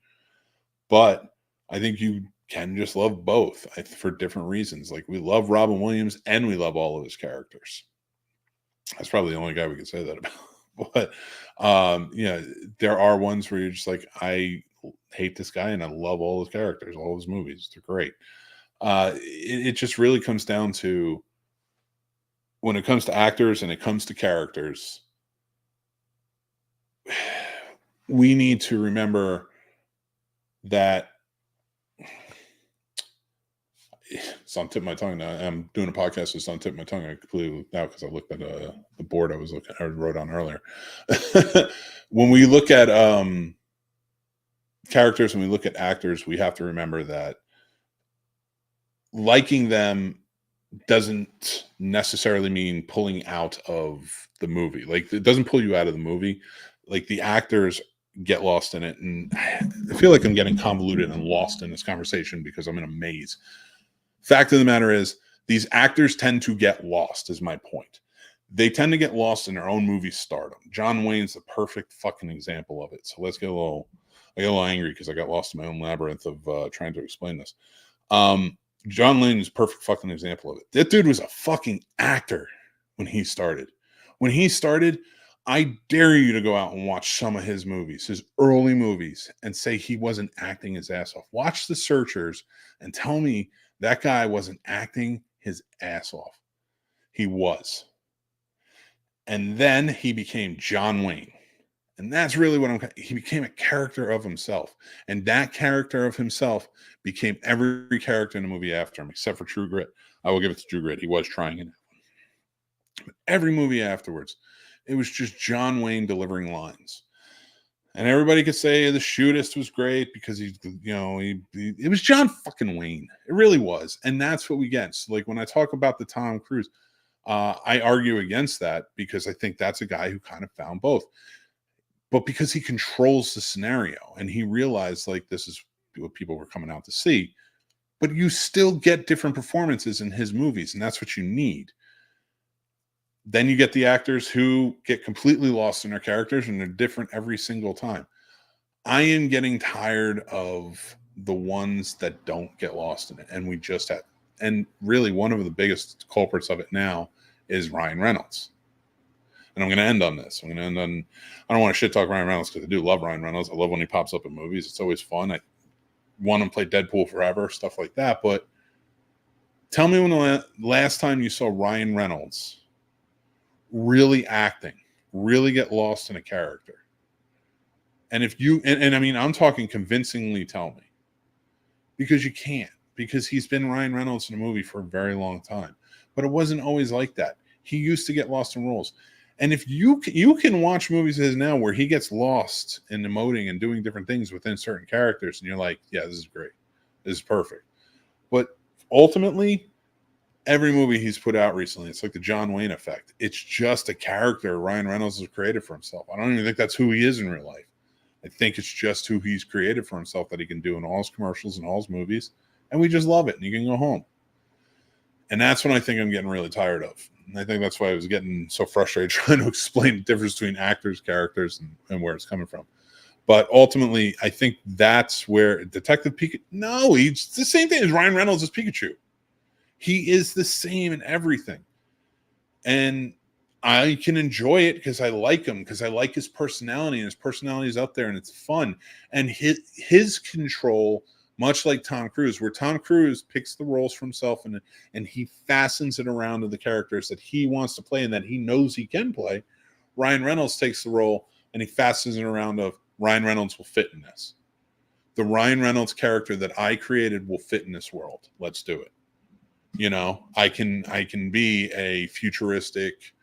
But I think you can just love both for different reasons. Like, we love Robin Williams and we love all of his characters. That's probably the only guy we could say that about. But there are ones where you're just like, I hate this guy and I love all his characters, all his movies. They're great. It just really comes down to, when it comes to actors and it comes to characters, we need to remember that it's on tip of my tongue now. I'm doing a podcast, so it's on tip of my tongue. I completely looked out because I looked at the board I wrote on earlier. When we look at characters and we look at actors, we have to remember that liking them doesn't necessarily mean pulling out of the movie. Like, it doesn't pull you out of the movie. Like, the actors get lost in it. And I feel like I'm getting convoluted and lost in this conversation because I'm in a maze. Fact of the matter is, these actors tend to get lost, is my point. They tend to get lost in their own movie stardom. John Wayne's the perfect fucking example of it. So let's get a little angry because I got lost in my own labyrinth of trying to explain this. John Wayne is a perfect fucking example of it. That dude was a fucking actor when he started. When he started, I dare you to go out and watch some of his movies, his early movies, and say he wasn't acting his ass off. Watch The Searchers and tell me that guy wasn't acting his ass off. He was. And then he became John Wayne. And that's really what he became, a character of himself. And that character of himself became every character in the movie after him, except for True Grit. I will give it to True Grit. He was trying in it. But every movie afterwards, it was just John Wayne delivering lines. And everybody could say the Shootist was great because it was John fucking Wayne. It really was. And that's what we get. So, like, when I talk about the Tom Cruise, I argue against that because I think that's a guy who kind of found both. But because he controls the scenario and he realized, like, this is what people were coming out to see, but you still get different performances in his movies, and that's what you need. Then you get the actors who get completely lost in their characters and they're different every single time. I am getting tired of the ones that don't get lost in it. And we just have, and really one of the biggest culprits of it now is Ryan Reynolds. And I'm going to end on this. I don't want to shit talk Ryan Reynolds because I do love Ryan Reynolds. I love when he pops up in movies. It's always fun. I want him to play Deadpool forever, stuff like that. But tell me when the last time you saw Ryan Reynolds really acting, really get lost in a character. And if you, and I mean, I'm talking convincingly, tell me. Because you can't. Because he's been Ryan Reynolds in a movie for a very long time. But it wasn't always like that. He used to get lost in roles. And if you can watch movies of his now where he gets lost in emoting and doing different things within certain characters, and you're like, yeah, this is great. This is perfect. But ultimately, every movie he's put out recently, it's like the John Wayne effect. It's just a character Ryan Reynolds has created for himself. I don't even think that's who he is in real life. I think it's just who he's created for himself that he can do in all his commercials and all his movies. And we just love it. And you can go home. And that's when I think I'm getting really tired of. And I think that's why I was getting so frustrated trying to explain the difference between actors, characters, and where it's coming from. But ultimately, I think that's where Detective Pikachu... No, it's the same thing as Ryan Reynolds as Pikachu. He is the same in everything. And I can enjoy it because I like him, because I like his personality, and his personality is out there and it's fun. And his control, much like Tom Cruise, where Tom Cruise picks the roles for himself and he fastens it around to the characters that he wants to play and that he knows he can play. Ryan Reynolds takes the role and he fastens it around of Ryan Reynolds will fit in this. The Ryan Reynolds character that I created will fit in this world. Let's do it. You know, I can be a futuristic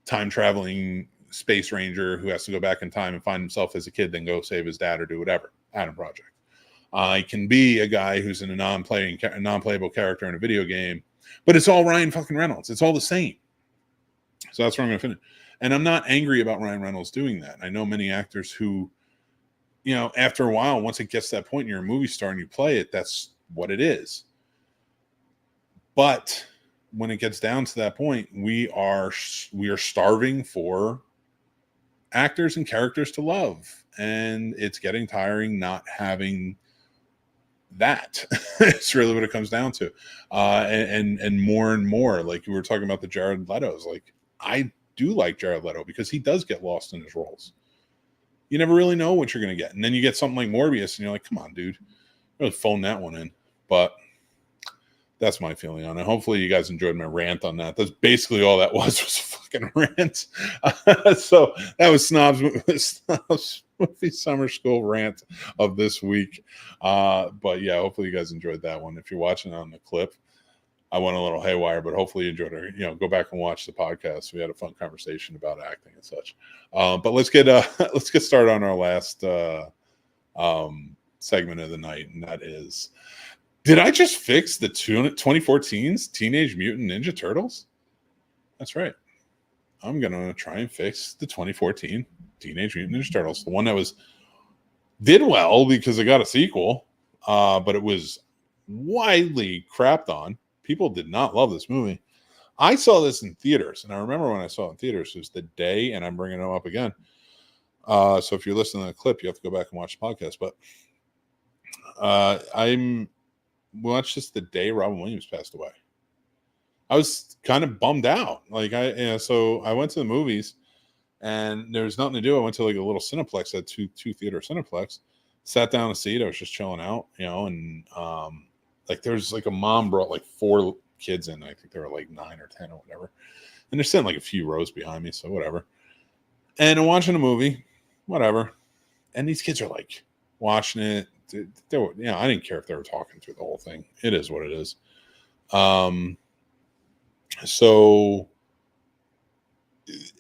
time traveling space ranger who has to go back in time and find himself as a kid, then go save his dad or do whatever. Adam Project. I can be a guy who's in a non-playable character in a video game, but it's all Ryan fucking Reynolds. It's all the same. So that's where I'm going to finish. And I'm not angry about Ryan Reynolds doing that. I know many actors who, you know, after a while, once it gets to that point, and you're a movie star and you play it, that's what it is. But when it gets down to that point, we are starving for actors and characters to love, and it's getting tiring not having that. It's really what it comes down to. And more, like we were talking about the Jared Leto's. Like, I do like Jared Leto because he does get lost in his roles. You never really know what you're going to get, and then you get something like Morbius, and you're like, "Come on, dude, really phone that one in." But that's my feeling on it. Hopefully you guys enjoyed my rant on that. That's basically all that was a fucking rant. So that was Snobs Movie Summer School rant of this week. But yeah, hopefully you guys enjoyed that one. If you're watching on the clip, I went a little haywire, but hopefully you enjoyed it. You know, go back and watch the podcast. We had a fun conversation about acting and such. But let's get started on our last segment of the night, and that is, did I just fix the 2014's Teenage Mutant Ninja Turtles? That's right. I'm going to try and fix the 2014 Teenage Mutant Ninja Turtles. The one that did well because it got a sequel, but it was widely crapped on. People did not love this movie. I saw this in theaters, and I remember when I saw it in theaters, it was the day, and I'm bringing them up again. So if you're listening to the clip, you have to go back and watch the podcast. But I'm watched this the day Robin Williams passed away. I was kind of bummed out. Like so I went to the movies, and there was nothing to do. I went to like a little Cineplex, that two theater Cineplex. Sat down in a seat. I was just chilling out, you know, and like there's like a mom brought like 4 kids in. I think they were like 9 or 10 or whatever, and they're sitting like a few rows behind me, so whatever. And I'm watching a movie, whatever, and these kids are like watching it. They were, you know, I didn't care if they were talking through the whole thing. It is what it is. So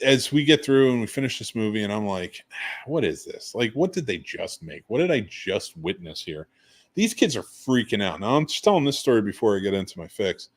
as we get through and we finish this movie, and I'm like, what is this? Like, what did they just make? What did I just witness here? These kids are freaking out. Now, I'm just telling this story before I get into my fix.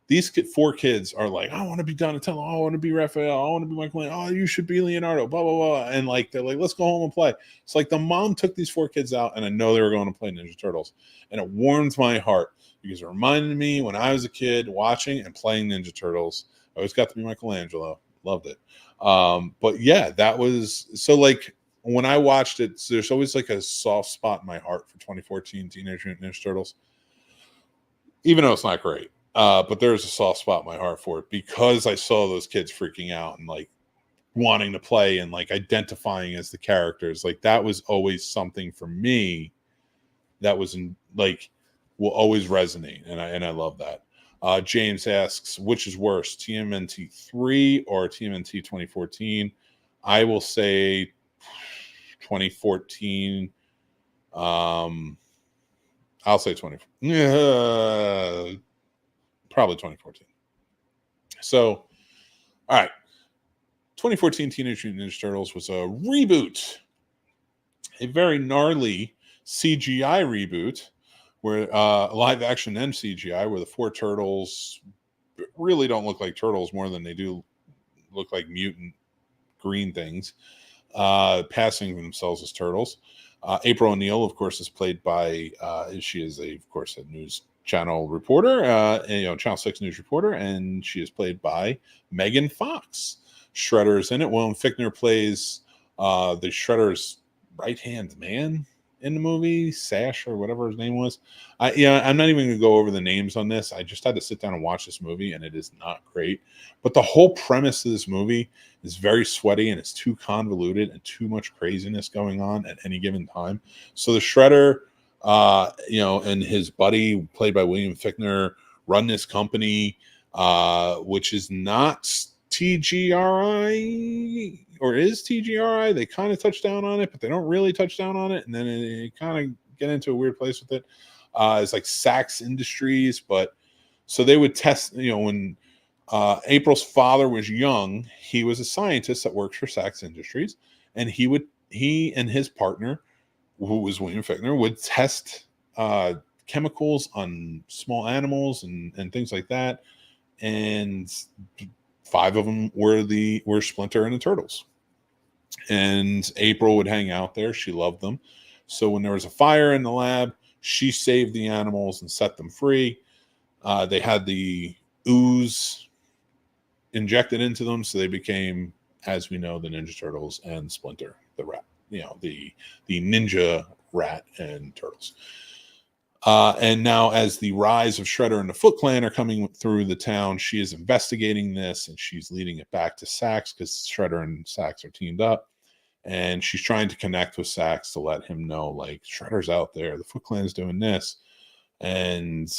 These 4 kids are like, I want to be Donatello. I want to be Raphael. I want to be Michael. Oh, you should be Leonardo. Blah, blah, blah. And like, they're like, let's go home and play. It's like the mom took these 4 kids out, and I know they were going to play Ninja Turtles. And it warms my heart because it reminded me when I was a kid watching and playing Ninja Turtles. I always got to be Michelangelo. Loved it. But yeah, that was so like when I watched it, so there's always like a soft spot in my heart for 2014 Teenage Mutant Ninja Turtles, even though it's not great. But there's a soft spot in my heart for it because I saw those kids freaking out and like wanting to play and like identifying as the characters. Like that was always something for me that was like will always resonate, and I love that. James asks, which is worse, TMNT 3 or TMNT 2014? I will say 2014. I'll say 20. Probably 2014. So, all right. 2014 Teenage Mutant Ninja Turtles was a reboot. A very gnarly CGI reboot where live action and CGI, where the 4 turtles really don't look like turtles more than they do look like mutant green things, passing themselves as turtles. April O'Neil, of course, is played by she is of course a news channel reporter, Channel 6 news reporter, and she is played by Megan Fox. Shredder is in it. Willem Fichtner plays the Shredder's right hand man. in the movie, Sash or whatever his name was. I'm not even going to go over the names on this. I just had to sit down and watch this movie, and it is not great. But the whole premise of this movie is very sweaty, and it's too convoluted and too much craziness going on at any given time. So the Shredder, and his buddy, played by William Fichtner, run this company, which is not TGRI, or is TGRI. They kind of touch down on it, but they don't really touch down on it, and then it kind of get into a weird place with it. It's like Sachs Industries, but so they would test, when April's father was young, he was a scientist that worked for Sachs Industries, and he and his partner, who was William Fichtner, would test chemicals on small animals and things like that. And 5 of them were Splinter and the Turtles. And April would hang out there. She loved them. So when there was a fire in the lab, she saved the animals and set them free. They had the ooze injected into them, so they became, as we know, the Ninja Turtles and Splinter, the rat. The ninja rat and turtles. And now, as the rise of Shredder and the Foot Clan are coming through the town, she is investigating this, and she's leading it back to Sax, because Shredder and Sax are teamed up, and she's trying to connect with Sax to let him know, like, Shredder's out there, the Foot Clan's doing this. And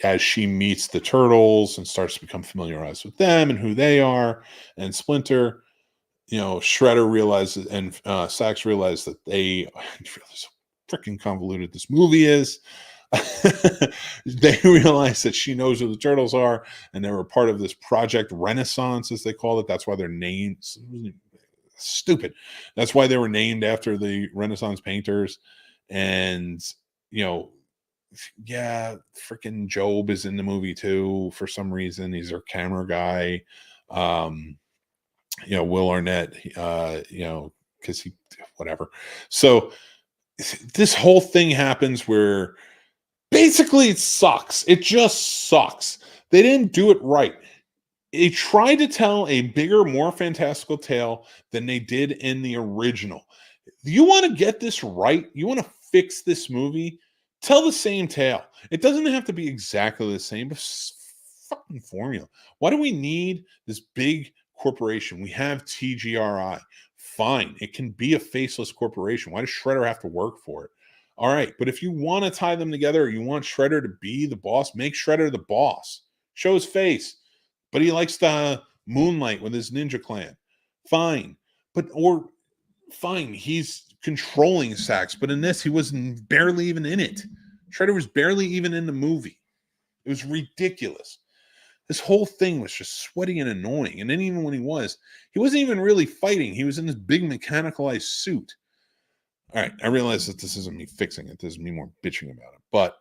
as she meets the Turtles and starts to become familiarized with them and who they are, and Splinter, Shredder realizes, and Sax realized that they realize how freaking convoluted this movie is. They realize that she knows who the Turtles are, and they were part of this Project Renaissance, as they call it. That's why they're named. Stupid. That's why they were named after the Renaissance painters. And freaking Job is in the movie too for some reason. He's our camera guy. Will Arnett, because he, whatever. So this whole thing happens where basically it sucks. It just sucks. They didn't do it right. They tried to tell a bigger, more fantastical tale than they did in the original. You want to get this right? You want to fix this movie? Tell the same tale. It doesn't have to be exactly the same, but fucking formula. Why do we need this big corporation? We have TGRI. Fine. It can be a faceless corporation. Why does Shredder have to work for it? All right. But if you want to tie them together, or you want Shredder to be the boss, make Shredder the boss. Show his face. But he likes to moonlight with his ninja clan. Fine. Fine. He's controlling Sax. But in this, he was barely even in it. Shredder was barely even in the movie. It was ridiculous. This whole thing was just sweaty and annoying. And then even when he wasn't even really fighting. He was in this big mechanicalized suit. All right, I realize that this isn't me fixing it. This is me more bitching about it. But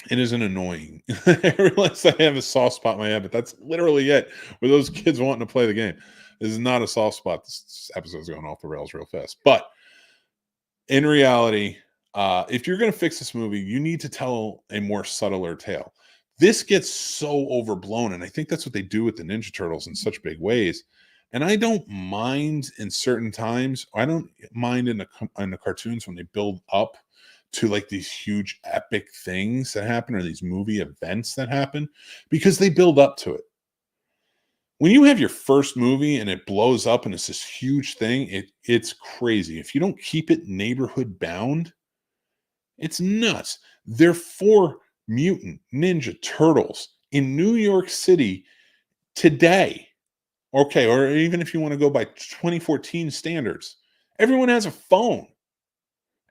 it isn't annoying. I realize I have a soft spot in my head, but that's literally it. With those kids wanting to play the game. This is not a soft spot. This episode's going off the rails real fast. But in reality, if you're going to fix this movie, you need to tell a more subtler tale. This gets so overblown, and I think that's what they do with the Ninja Turtles in such big ways. And I don't mind in certain times. I don't mind in the cartoons when they build up to like these huge epic things that happen, or these movie events that happen, because they build up to it. When you have your first movie and it blows up and it's this huge thing, it's crazy. If you don't keep it neighborhood bound, it's nuts. They're 4 mutant Ninja Turtles in New York City today. Okay, or even if you want to go by 2014 standards, everyone has a phone.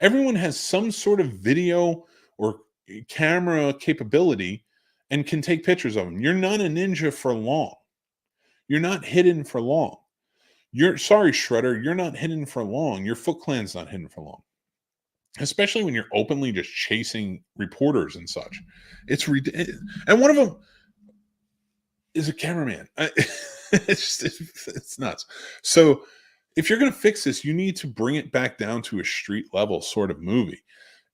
Everyone has some sort of video or camera capability and can take pictures of them. You're not a ninja for long. You're not hidden for long. Sorry, Shredder, you're not hidden for long. Your Foot Clan's not hidden for long. Especially when you're openly just chasing reporters and such. It's ridiculous. And one of them is a cameraman. It's nuts. So if you're going to fix this, you need to bring it back down to a street level sort of movie.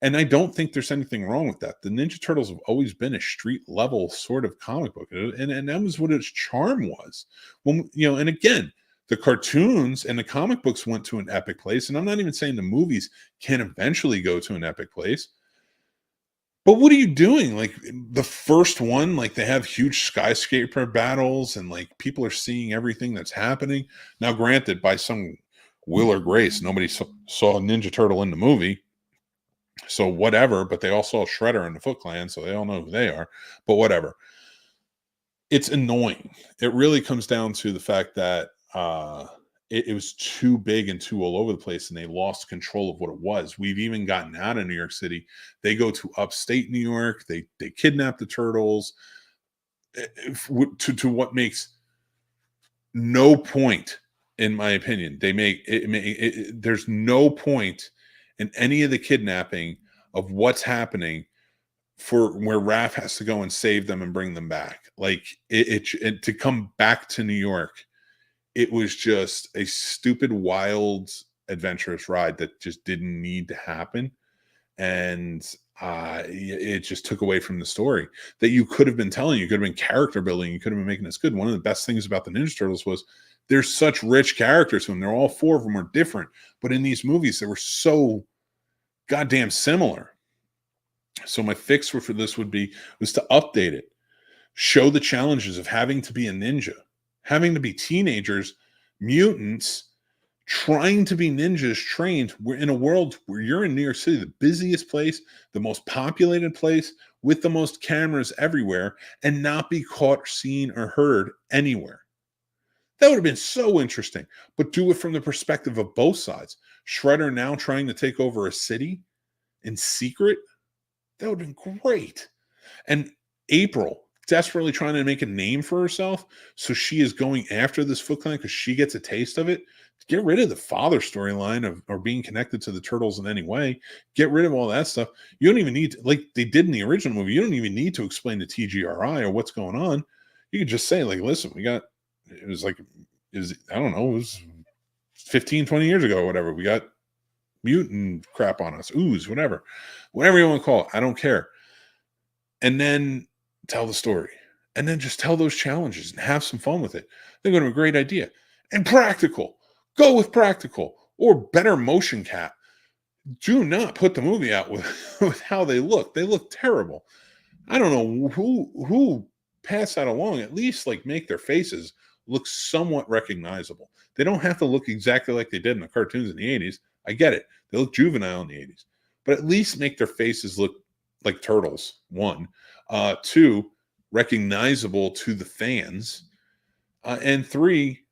And I don't think there's anything wrong with that. The Ninja Turtles have always been a street level sort of comic book. And that was what its charm was. And again, The cartoons and the comic books went to an epic place. And I'm not even saying the movies can eventually go to an epic place. But what are you doing? Like the first one, like they have huge skyscraper battles and like people are seeing everything that's happening. Now, granted, by some will or grace, nobody saw Ninja Turtle in the movie. So whatever, but they all saw Shredder and the Foot Clan, so they all know who they are. But whatever. It's annoying. It really comes down to the fact that it was too big and too all over the place, and they lost control of what it was. We've even gotten out of New York City. They go to upstate New York. They kidnap the turtles to what makes no point, in my opinion. They make it. There's no point in any of the kidnapping of what's happening for where Raph has to go and save them and bring them back. Like it to come back to New York. It was just a stupid, wild, adventurous ride that just didn't need to happen. And it just took away from the story that you could have been telling. You could have been character building. You could have been making this good. One of the best things about the Ninja Turtles was there's such rich characters to them. They're all four of them are different. But in these movies, they were so goddamn similar. So my fix for this was to update it. Show the challenges of having to be a ninja. Having to be teenagers, mutants, trying to be ninjas trained. We're in a world where you're in New York City, the busiest place, the most populated place, with the most cameras everywhere, and not be caught, seen, or heard anywhere. That would have been so interesting. But do it from the perspective of both sides. Shredder now trying to take over a city in secret. That would have been great. And April desperately trying to make a name for herself, so she is going after this Foot Clan because she gets a taste of it. Get rid of the father storyline of or being connected to the turtles in any way. Get rid of all that stuff. You don't even need to, like they did in the original movie, you don't even need to explain the TGRI or what's going on. You could just say, like, listen, it was 15, 20 years ago or whatever. We got mutant crap on us, ooze, whatever you want to call it. I don't care. And then tell the story, and then just tell those challenges and have some fun with it. They're going to be a great idea. And practical. Go with practical or better motion cap. Do not put the movie out with how they look. They look terrible. I don't know who passed that along. At least like make their faces look somewhat recognizable. They don't have to look exactly like they did in the cartoons in the 80s. I get it. They look juvenile in the 80s. But at least make their faces look like turtles, one. Two, recognizable to the fans. And three,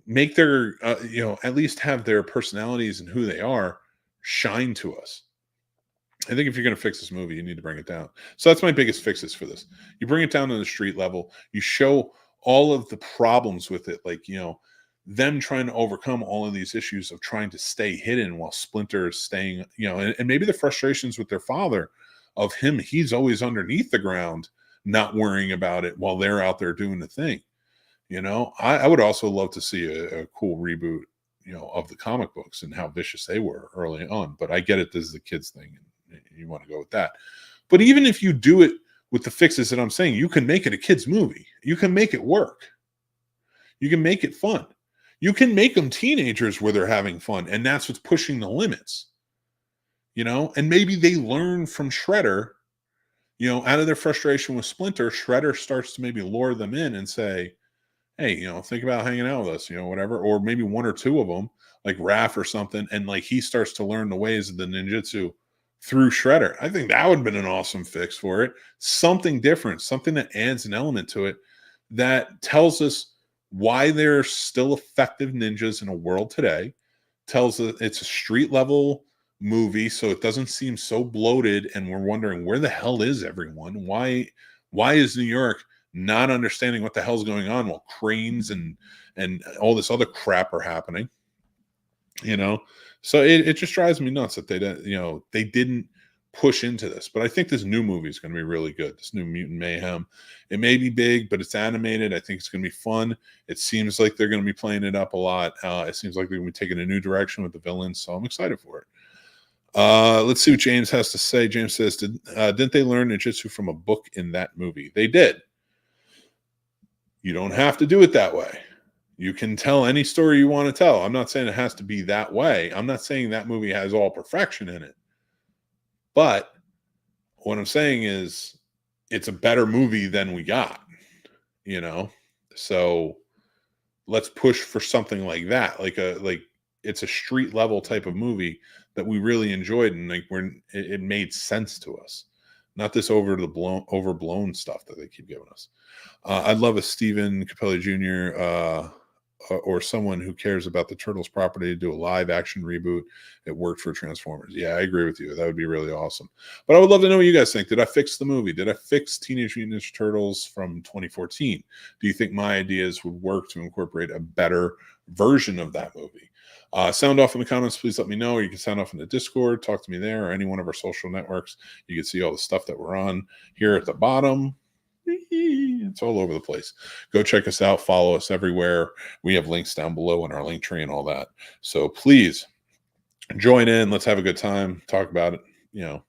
make their, at least have their personalities and who they are shine to us. I think if you're going to fix this movie, you need to bring it down. So that's my biggest fixes for this. You bring it down to the street level. You show all of the problems with it, like, them trying to overcome all of these issues of trying to stay hidden while Splinter is staying, and maybe the frustrations with their father of him. He's always underneath the ground, not worrying about it while they're out there doing the thing. I would also love to see a cool reboot, of the comic books and how vicious they were early on. But I get it. This is a kids thing. And you want to go with that. But even if you do it with the fixes that I'm saying, you can make it a kids movie. You can make it work. You can make it fun. You can make them teenagers where they're having fun. And that's what's pushing the limits, and maybe they learn from Shredder, out of their frustration with Splinter. Shredder starts to maybe lure them in and say, hey, think about hanging out with us, whatever. Or maybe one or two of them, like Raph or something. And like he starts to learn the ways of the ninjutsu through Shredder. I think that would have been an awesome fix for it. Something different, something that adds an element to it that tells us why they're still effective ninjas in a world today. Tells us it's a street level movie, so it doesn't seem so bloated and we're wondering where the hell is everyone. Why is New York not understanding what the hell's going on while cranes and all this other crap are happening? So it just drives me nuts that they didn't push into this. But I think this new movie is going to be really good. This new Mutant Mayhem, it may be big, but it's animated. I think it's going to be fun. It seems like they're going to be playing it up a lot. It seems like they're going to be taking a new direction with the villains, so I'm excited for it. Let's see what James has to say. James says, didn't they learn ninjutsu from a book in that movie? They did. You don't have to do it that way. You can tell any story you want to tell. I'm not saying it has to be that way. I'm not saying that movie has all perfection in it. But what I'm saying is it's a better movie than we got, you know? So let's push for something like that. Like it's a street level type of movie that we really enjoyed, and like it made sense to us. Not this overblown stuff that they keep giving us. I'd love a Stephen Capelli Jr. Or someone who cares about the Turtles property to do a live action reboot. It worked for Transformers. Yeah, I agree with you. That would be really awesome. But I would love to know what you guys think. Did I fix the movie? Did I fix Teenage Mutant Ninja Turtles from 2014? Do you think my ideas would work to incorporate a better version of that movie? Sound off in the comments. Please let me know. Or you can sound off in the Discord. Talk to me there or any one of our social networks. You can see all the stuff that we're on here at the bottom. It's all over the place. Go check us out. Follow us everywhere. We have links down below in our link tree and all that. So please join in. Let's have a good time. Talk about it. You know,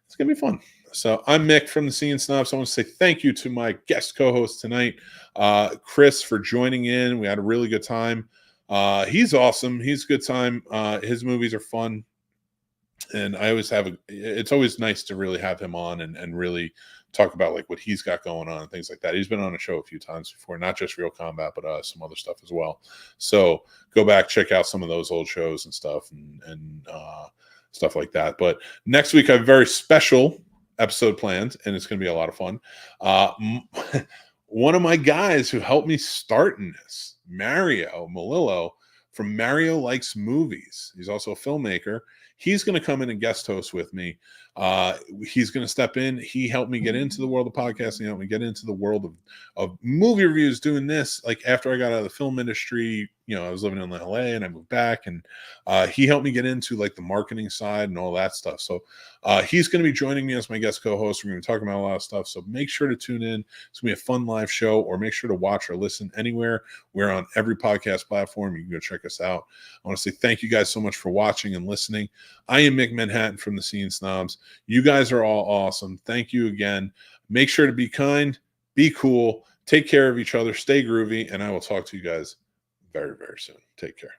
it's going to be fun. So I'm Mick from the Scene Snobs. I want to say thank you to my guest co-host tonight, Chris, for joining in. We had a really good time. He's awesome. He's a good time. His movies are fun. And I always it's always nice to really have him on and really talk about like what he's got going on and things like that. He's been on a show a few times before, not just Real Combat, but some other stuff as well. So go back, check out some of those old shows and stuff and stuff like that. But next week I have a very special episode planned, and it's going to be a lot of fun. One of my guys who helped me start in this, Mario Malillo from Mario Likes Movies. He's also a filmmaker. He's going to come in and guest host with me. He's going to step in. He helped me get into the world of podcasting, helped me get into the world of movie reviews, doing this. Like after I got out of the film industry, you know, I was living in LA and I moved back, and he helped me get into like the marketing side and all that stuff. So he's going to be joining me as my guest co-host. We're going to be talking about a lot of stuff. So make sure to tune in. It's going to be a fun live show, or make sure to watch or listen anywhere. We're on every podcast platform. You can go check us out. I want to say thank you guys so much for watching and listening. I am Mick Manhattan from the Scene Snobs. You guys are all awesome. Thank you again. Make sure to be kind, be cool, take care of each other, stay groovy, and I will talk to you guys very, very soon. Take care.